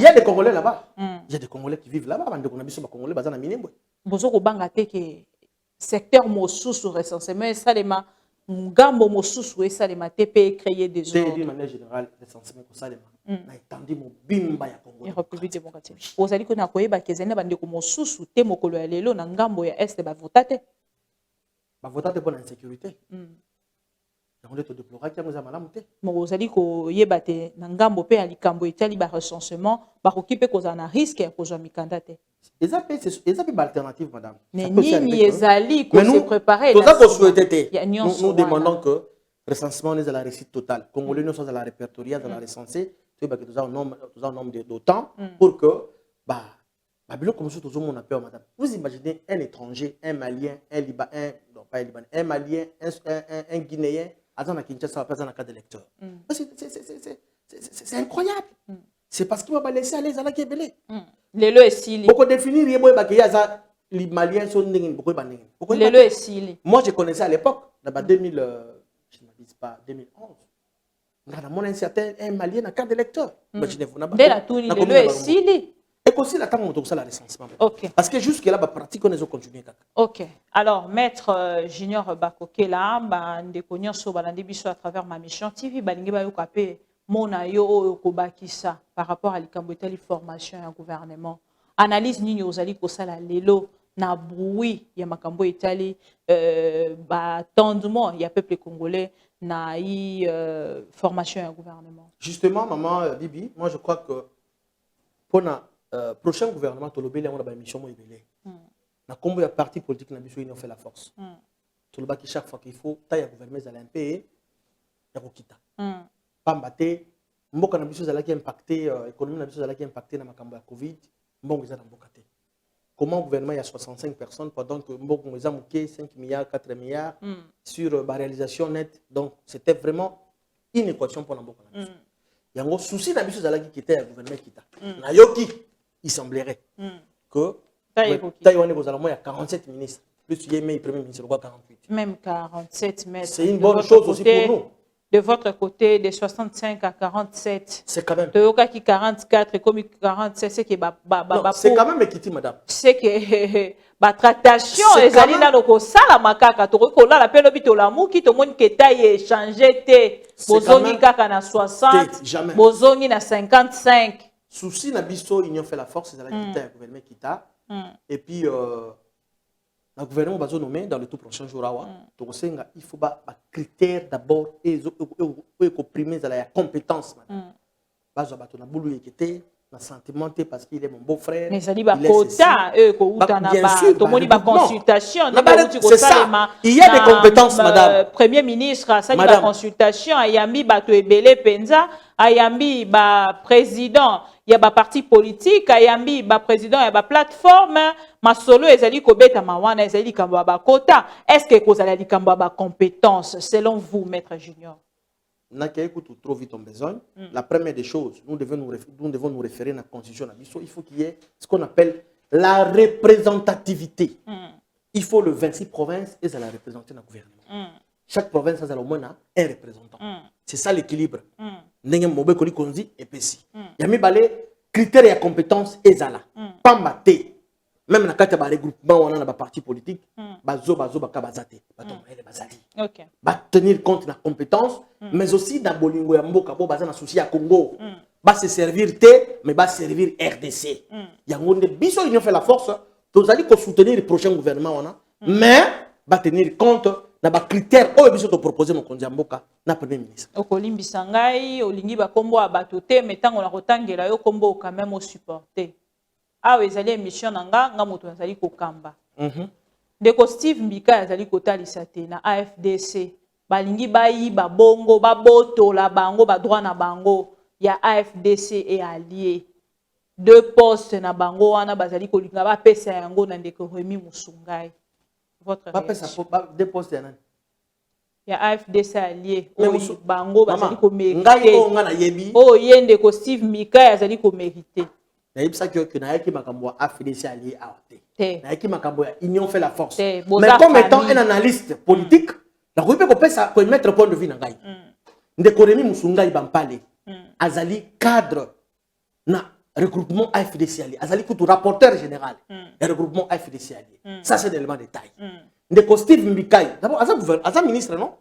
y a des Congolais là-bas. Il y a des Congolais qui vivent là-bas. Il y a des Congolais basés dans Minembwe. Bozoko bangate ke secteur mosusu recensement salema ngambo mosusu e salema TP créer des ordres. C'est d'une manière générale recensement ko salema. Na étendu mo bimba ya Congo. République démocratique. Ozali ko na koyeba kezena bandeko mosusu te mokolo ya lelo na ngambo ya est ba votate. Ba votate pour l'insécurité. On est déploré qu'il y a des malades. Mozali ko yebate na ngambo pe ya likambo etali ba recensement ba okipe ko na risque ya ko zo mikanda te. Ezapé alternative madame. Mais ni ezali ko se préparer. Nous demandons que recensement est à la réussite totale. Congolais nous sommes à la répertoriée, à la recensée, tu vas que nous avons un nombre d'autant pour que comme ça tout le monde a peur madame. Vous imaginez un étranger, un Malien, un Libanais, non pas un Libanais, un Malien, un Guinéen à Kinshasa, pas dans un cas d'électeur. C'est incroyable. C'est parce qu'il va laisser aller à la Kébélé. Lelo est sili. Pourquoi définir les Maliens sont Lelo est sili. Moi, je connaissais à l'époque, dans 2000, je ne dis pas 2011. On a un certain Malien à carte d'électeur. Dès la tournée, Lelo est sili. Et aussi, la temps la recensement. Ok. Parce que jusque-là, la pratique, on a continué. Ok. Alors, maître Junior Bakokela, ndeko so balandi biso à travers ma mission TV, balingi ba yokape mona yo kobakisa par rapport à likambo etali formation ya gouvernement. Analyse nini ozali kosala lelo na bruit ya makambo etali tendement ya peuple congolais na formation ya gouvernement. Justement, maman Bibi, moi je crois que pour le prochain gouvernement, tu as une mission. Na combo ya parti politique na biso union fait la force. Tu le baki chaque fois qu'il faut taille gouvernement za l'MP ya kokita. Pambate mboka na biso za qui impacté économie na biso za qui impacté na makambo ya Covid, mbongo za na mboka te. Comment gouvernement il y a 65 personnes pendant que mbongo za moké 5 milliards 4 milliards sur la réalisation nette. Donc c'était vraiment une équation pour la mboka na biso. Yango souci na biso za qui était gouvernement kita. Na yoki il semblerait que Taïwan il y a 47 ministres. Plus il y a le premier ministre, 48. Même 47 mètres. C'est une bonne chose aussi pour nous. De votre côté, de 65 à 47. C'est quand même. De qui 44 comme 47, c'est que c'est quand même équité, madame. C'est que la tractation est allée dans le sala makaka. Tu reconnais la peine de l'amour qui te montre que taille échangé te. Bozongi kaka na 60. Bozongi na 55. Souci na biso union fait la force, c'est la kita gouvernement kita. Et puis le gouvernement va nommer dans le tout prochain jour il faut ba critères d'abord et comprimer la compétence madame. Bazo ba to na bulu ekete na sentiment parce qu'il est mon beau-frère. Mais ça dit ba quota ko uta na ba to moni ba consultation c'est ça. Il y a des compétences madame. Premier ministre ça dit ba consultation ayambi ba to ebele penza ayambi ba président il y a ba parti politique ayambi ba président ya ba plateforme masolo ezali kobeta mawana ezali kamba ba quota. Est-ce que kozala likamba ba compétences selon vous maître Junior? Trop vite en besoin. La première des choses, nous devons nous référer à la constitution. Il faut qu'il y ait ce qu'on appelle la représentativité. Il faut le 26 provinces et ça la représenter dans le gouvernement. Chaque province a au moins un représentant. C'est ça l'équilibre. N'engem mobe koli konzi epesi. Yami balé critères et compétences ezala. Pambate. Même na kata ba regroupement on a ba parti politique, bazo bakabazate, batomele bazali. OK. Ba tenir compte de la compétence, mais aussi dans bolingo ya mboka bo baza na souci ya Congo. Ba se servir te, mais ba servir RDC. Yango nde biso union fait la force, tozali ko soutenir le prochain gouvernement on a, mais ba tenir compte na ba critères oyo biso to proposer mon konzi mboka na premier ministre. Okolimbisa ngai olingi ba kombo abatote metango na kotangela yo kombo quand même au supporter. Ah oui, ezali émission nanga moto azali kokamba. Ndeko Steve Mbika azali kotalisa te na AFDC balingi bayi babongo babotola bango ba droit na bango ya AFDC et alliés. Deux postes na bango wana bazali kolinga ba pesa yango na ndeko Remi Musungai. Votre réaction? Deux postes ya nani? Ya AFDC alliés. Mais Oyi bango bazali ko mériter. Ngai o nga na yebi. Oh yende ko Steve Mika azali ko mériter. Na yebisa que na yaki makambo AFDC allié awate. Te. Na yaki makambo ya union fait la force. Te. Mais comme étant un analyste politique, la koyipe ko pesa ko mettre point de vue na ngai. Ndeko Remi Musungai bampale. Azali cadre na regroupement AFDC allié. Azali kutu rapporteur général. Le regroupement AFDC allié. Ça c'est l'élément de taille. Ndeko Steve Mbikai, d'abord aza ministre non?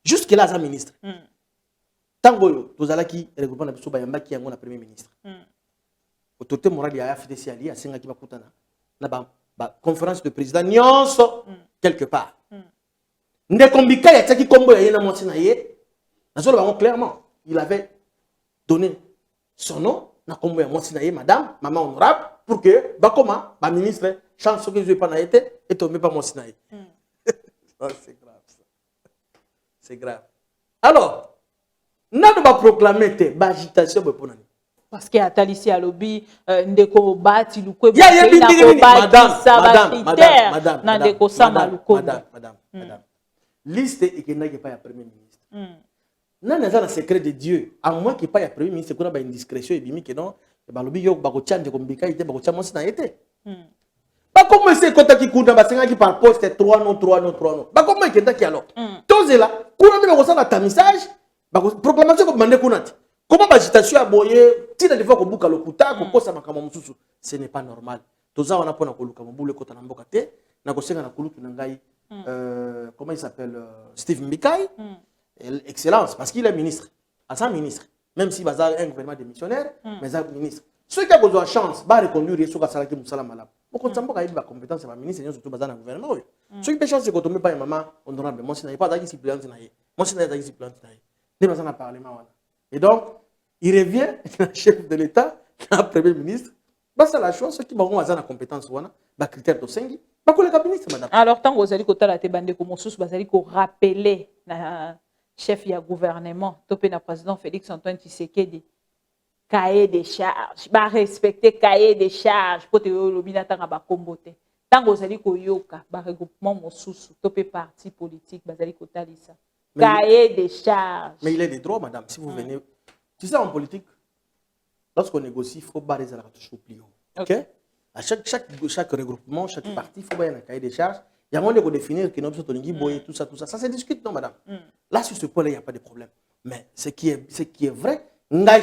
Jusque là aza ministre. Tango yo tozalaki regroupement na biso bayambaki yango na premier ministre. Autorité morale ya AFDC allié asengaki bakutana na ba conférence de président nyonso quelque part. Ndeko Mbikai ataki kombo ya yena mwasi na ye. Nazolo bango clairement, il avait donné son nom na kombo ya mwasi na ye madame, maman honorable pour que bakoma ba ministre chance que je pas na été et tomber pas mwasi na ye. C'est grave ça. C'est grave. Alors, nado ba proclamer te ba agitation be ponani. Parce que Atalisi a lobby ndeko bati lukwe madame. Liste ekendaki pa ya premier ministre. Nana za na secret de Dieu, à moins que pas ya premier ministre qu'on a ba indiscrétion et bimi que non, ba lobby yo ba ko tchande ko mbika ite ba ko tchama sina ete. Ba comment c'est kota ki kuna ba senga ki par poste 3 non. Ba comment ekendaki alors. Tozela, kuna be ba ko sala ta message, ba ko proclamation ko mande kuna ti. Comment l'agitation a boyé, tina devant ko buka lokuta ko kosa makama mususu, ce n'est pas normal. Toza wana pona ko luka mbule ko tana mboka te, na ko senga na kulutu na ngai comment il s'appelle Steve Mbikai. Excellence parce qu'il est ministre. À sa ministre, même si baza un gouvernement démissionnaire, mais un ministre. Ceux qui a besoin de chance, ba reconduire yeso ka salaki musala malab. Boko tsamboka yi ba compétence ba ministre nyo surtout baza na gouvernement. Ceux qui a chance ko tomber pas maman honorable, moi c'est pas daki suppléant na ye. Moi c'est daki suppléant na ye. Ne baza na parlement wana. Et donc, il revient, chef de l'État, le premier ministre. C'est la chose, ceux qui ont la compétence, les critères de Sengi, le ministre, madame. Alors, tant que vous allez côté bande comme vous allez rappeler le chef du gouvernement, le président Félix Antoine Tshisekedi, cahier des charges, respecter cahier des charges pour te lobina tanga ba kombote. Tant que vous allez koyoka, regroupement mosusu, topé parti politique, bazali kotalisa. Cahier des charges. Mais il est des droits, madame. Si vous venez. Tu sais, en politique, lorsqu'on négocie, il faut barrer la touche au plus haut. OK? À chaque regroupement, chaque parti, il faut barrer un cahier des charges. Il y a moyen de définir que nous sommes tout ça. Ça se discute, non, madame? Là, sur ce point-là, il n'y a pas de problème. Mais ce qui est vrai, na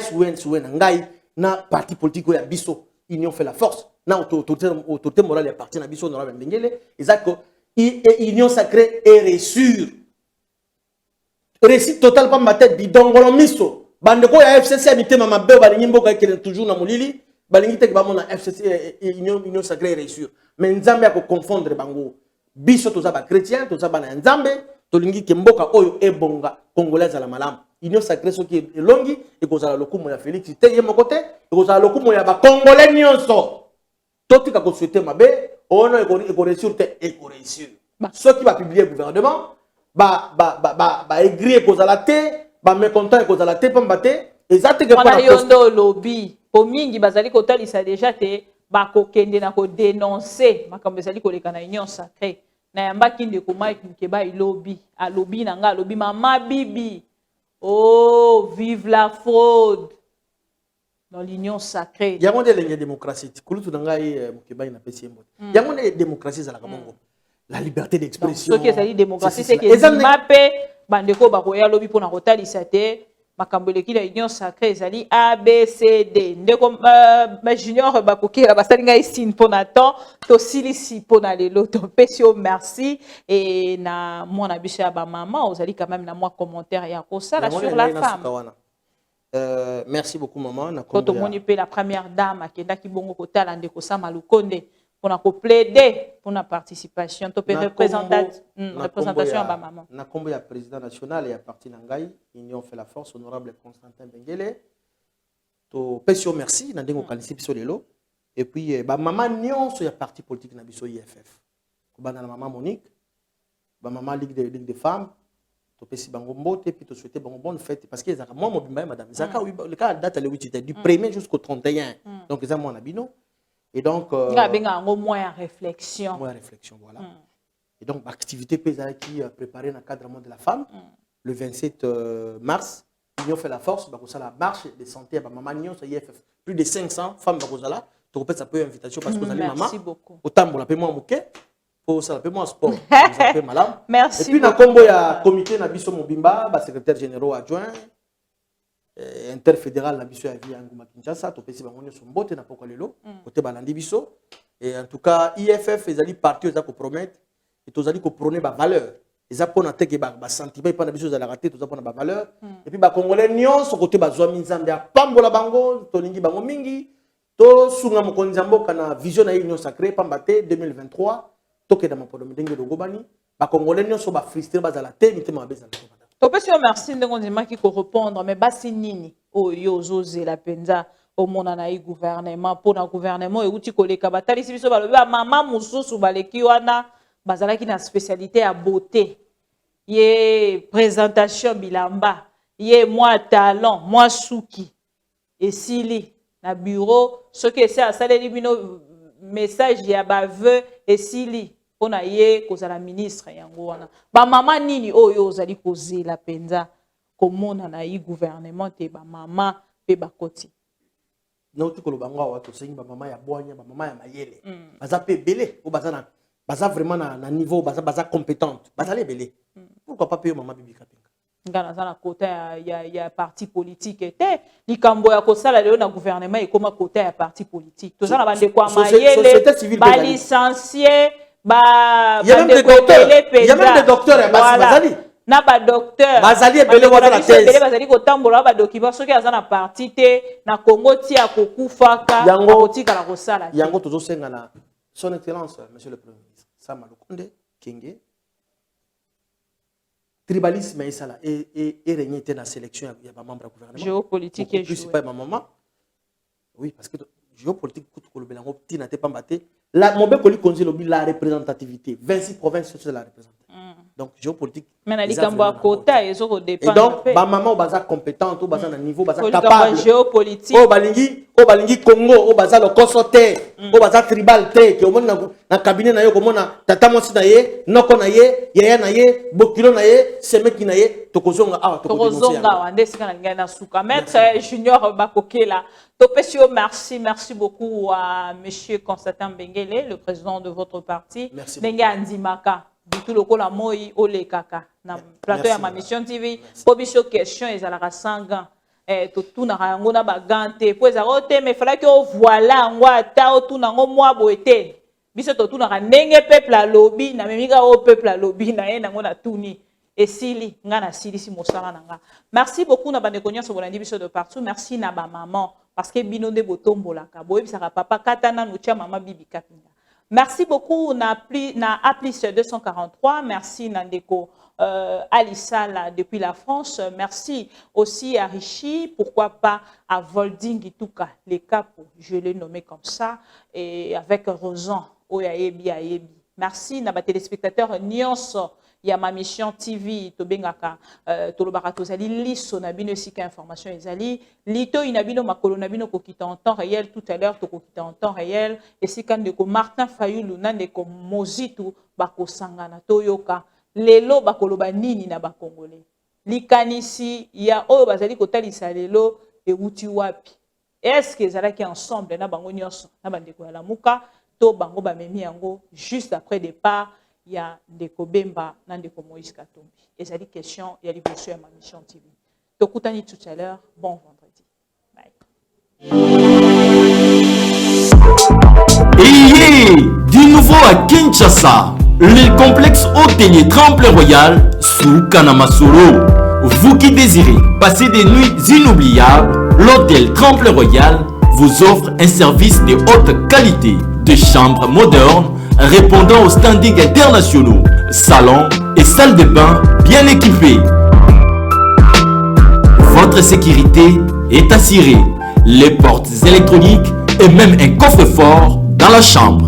parti politique, il y a biso, union fait la force. Na autorité morale, il y a parti, na biso, honorable Mbengele. Exact. Union sacrée et reçue. Récit total pas ma tête bidongolo miso bandeko ya FCC amité mama be balingi mboka ki toujours na molili balingi te ba mona FCC union sacrée réussir mais nzambe ko confondre bango biso toza ba chrétien toza ba na nzambe tolingi ke mboka oyo ebonga congolaise la malam union sacrée soki elongi e kozala lokumo ya Félix te ye mokote e kozala lokumo ya ba congolais nyonso totika ko souhaiter mabe ono e ko réussir te e ko réussir soki ba publier gouvernement ba aigri kozala te ba mécontent kozala te pamba te ezate ke pona yondo lobby po mingi bazali kotalisa déjà te ba kokende na ko dénoncer makambo ezali koleka na union sacrée na yambaki ndeko Mike Nkeba lobby a lobby na nga lobby mama bibi oh vive la fraude dans l'union sacrée yango de la démocratie kulutu na ngai Mukeba ina pesi mbo yango de démocratie za la kabongo. La liberté d'expression. Ce qui est la démocratie, c'est que les mapé, bandeko bakoya lobby pour na kotalisa te, makambeleki la union sacrée, ezali A, B, C, D. Ndeko junior bakokela basalinga ici pour Nathan, to silisi pour na lelo, to pesio merci et na mona bisha ba maman, ozali quand même na moi commentaire ya kosala sur la femme. Merci beaucoup maman na ko to moni pe la première dame akenda ki bongo kotala ndeko Sama Lukonde. On a plaidé pour la participation, représentation à ma maman. Na kombo ya président national et à parti Nangai, union fait la force, honorable Constantin Bengele. To pesio merci, na dengo kanisi biso lelo. Et puis ba maman nyonso ya parti politique na biso IFF. Ko bana na maman Monique, ba maman Ligue des femmes, topesi bango mbote puis to souhaiter bango bonne fête parce que ezaka moi mobimba madame zaka le cas date le 8 du 1er jusqu'au 31 donc ça moi na bino et donc benga ngo moyen réflexion voilà et donc activité pesala qui préparée dans le cadre de la femme le 27 mars Union fait la force bakosa la marche de santé ba maman Union ça IFF plus de 500 femmes bakosa là to repète ça peut invitation parce que vous allez maman otambola pe moi moké pour ça peu moi sport ça peut malade merci et puis na kombo ya comité na biso mobimba ba secrétaire général adjoint interfédéral na biso ya vie nguma Kinshasa to pesi bango nyoso mbote na poko lelo côté balandi biso et en tout cas IFF ezali parti za ko promettre et tozali ko prôner ba valeur eza pona teke ba sentiment pa na biso za la rater toza pona ba valeur et puis ba congolais nyonso côté ba zwa minzambe ya pambola bango to lingi bango mingi to sunga mokonzi mboka na vision na union sacrée pambate 2023 toke dans mon podom ndenge logobani ba congolais nyonso ba frustré ba za la te mitema ba za la topesi yo merci ndenge ondima ki ko répondre mais basi nini oyo ozozela penza omona na gouvernement pona gouvernement euti koleka batalisi biso balobi ba mama mususu baleki wana bazalaki na spécialité ya beauté ye présentation bilamba ye moi talent moi suki esili na bureau ce que c'est asaleli bino message ya baveu esili pona ye kozala ministre yango wana ba mama nini oyo ozali kozela penza komona na gouvernement te ba mama pe bakoti na uti koloba ngawa to sengi ba mama ya boanya ba mama ya mayele baza pe belé o bazana baza vraiment na niveau baza compétente baza les belé pourquoi pas payer maman bibi kapinga ngana zana kota ya parti politique était likambo ya kosala leo na gouvernement et comme kota ya parti politique to zana bande kwa mayele ba licencié ba il y a même des docteurs ya bazali na ba docteur bazali belé wa la thèse belé bazali ko tambola ba document soki azana parti te na Congo ti ya kokufaka kotika la kosala yango tozo senga na son excellence monsieur le premier ministre Sama Lukonde Kenge tribalisme et ça là et régner dans la sélection il y a pas membre du gouvernement géopolitique et plus pas ma maman oui parce que géopolitique tout ko lobela ngo tina te pambaté la mobe ko li konzi lobi la représentativité 26 provinces c'est la représenter donc géopolitique mais na likambo kota ezo ko dépendre et donc ba maman baza compétente ou baza na niveau baza capable géopolitique o balingi Congo o baza le consorté o baza tribal te ke o mona na cabinet na yo ko mona tata mosi na ye noko na ye yaya na ye bokilo na ye semeki na ye tokozonga wande sika na ngana suka maître junior bakokela topesio merci beaucoup à monsieur Constantin Bengele le président de votre parti Benga Andimaka tout le la moi ole kaka na plateau ya ma mission TV po biso question ezalaka sanga to tuna yango na bagante po ezarote mais fallait que voilà ngwa ta tuna ngo mwa boete biso to tuna ndenge peuple a lobby na memika o peuple a lobby na ye nango na tuni esili nga na silisi mosala nanga merci beaucoup na bande konya so bolandi biso de partout merci na ba maman parce que bino de botombola ka boyebisaka papa katana no tia mama bibi kapinga. Merci beaucoup na Applis 243. Merci Nandeko Alissala depuis la France. Merci aussi à Richie. Pourquoi pas à Volding Ituka, les capos. Je l'ai nommé comme ça. Et avec Rosan, Oyaebi Ayebi. Merci na ba téléspectateurs Nyonso. Il y a ma mission TV, Tobengaka, Tolobara Tozali, Lisso, Nabino Sika Information Ezali, Lito Inabino Makolo Nabino Kokita en temps réel, tout à l'heure, Tokokita en temps réel, et si quand de Martin Fayulu, Nandeko Mozitu, Bako Sangana, Toyoka, Lelo Bakoloba Nini na Bakongole. Likanisi, il y a O Bazali Kotalisa Lelo et Wuti Wapi. Est-ce que Zala qui ensemble, na Bango Nyonso, na Bandeko Alamuka, To Bango Bamemi Yango, juste après départ, il y a des Kobemba, Nandeko Moïse Katombi. Et ça dit question, il y a des questions à ma mission TV. Tokutani tout à l'heure, bon vendredi. Bye. Et du nouveau à Kinshasa, le complexe hôtelier Temple Royal sous Kanamasoro. Vous qui désirez passer des nuits inoubliables, l'hôtel Temple Royal vous offre un service de haute qualité, de chambres modernes répondant aux standings internationaux, salons et salles de bain bien équipées. Votre sécurité est assurée, les portes électroniques et même un coffre-fort dans la chambre.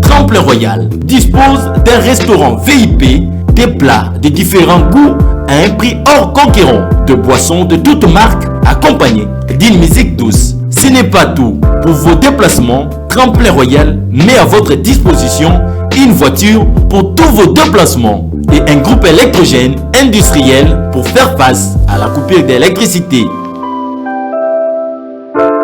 Temple Royal dispose d'un restaurant VIP des plats de différents goûts à un prix hors concurrent, de boissons de toutes marques accompagnées d'une musique douce. Ce n'est pas tout. Pour vos déplacements, Tremplin Royal met à votre disposition une voiture pour tous vos déplacements et un groupe électrogène industriel pour faire face à la coupure d'électricité.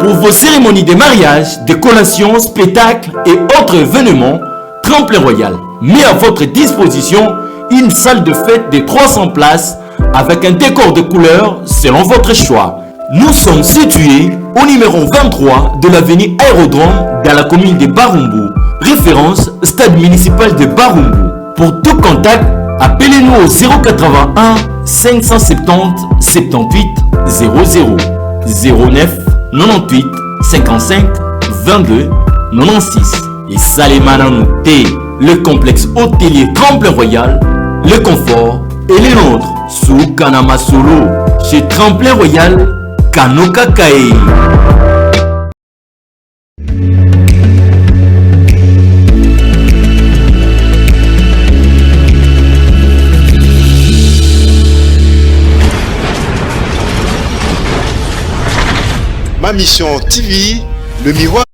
Pour vos cérémonies de mariage, de collations, spectacles et autres événements, Tremplin Royal met à votre disposition une salle de fête de 300 places avec un décor de couleurs selon votre choix. Nous sommes situés au numéro 23 de l'avenue Aérodrome dans la commune de Barumbu. Référence Stade municipal de Barumbu. Pour tout contact, appelez-nous au 081 570 78 00 09 98 55 22 96. Et Salemananoute, le complexe hôtelier Tremplin Royal, le confort et les nôtres sous Kanama Solo chez Tremplin Royal Kanoka Kae. Ma mission TV, le miroir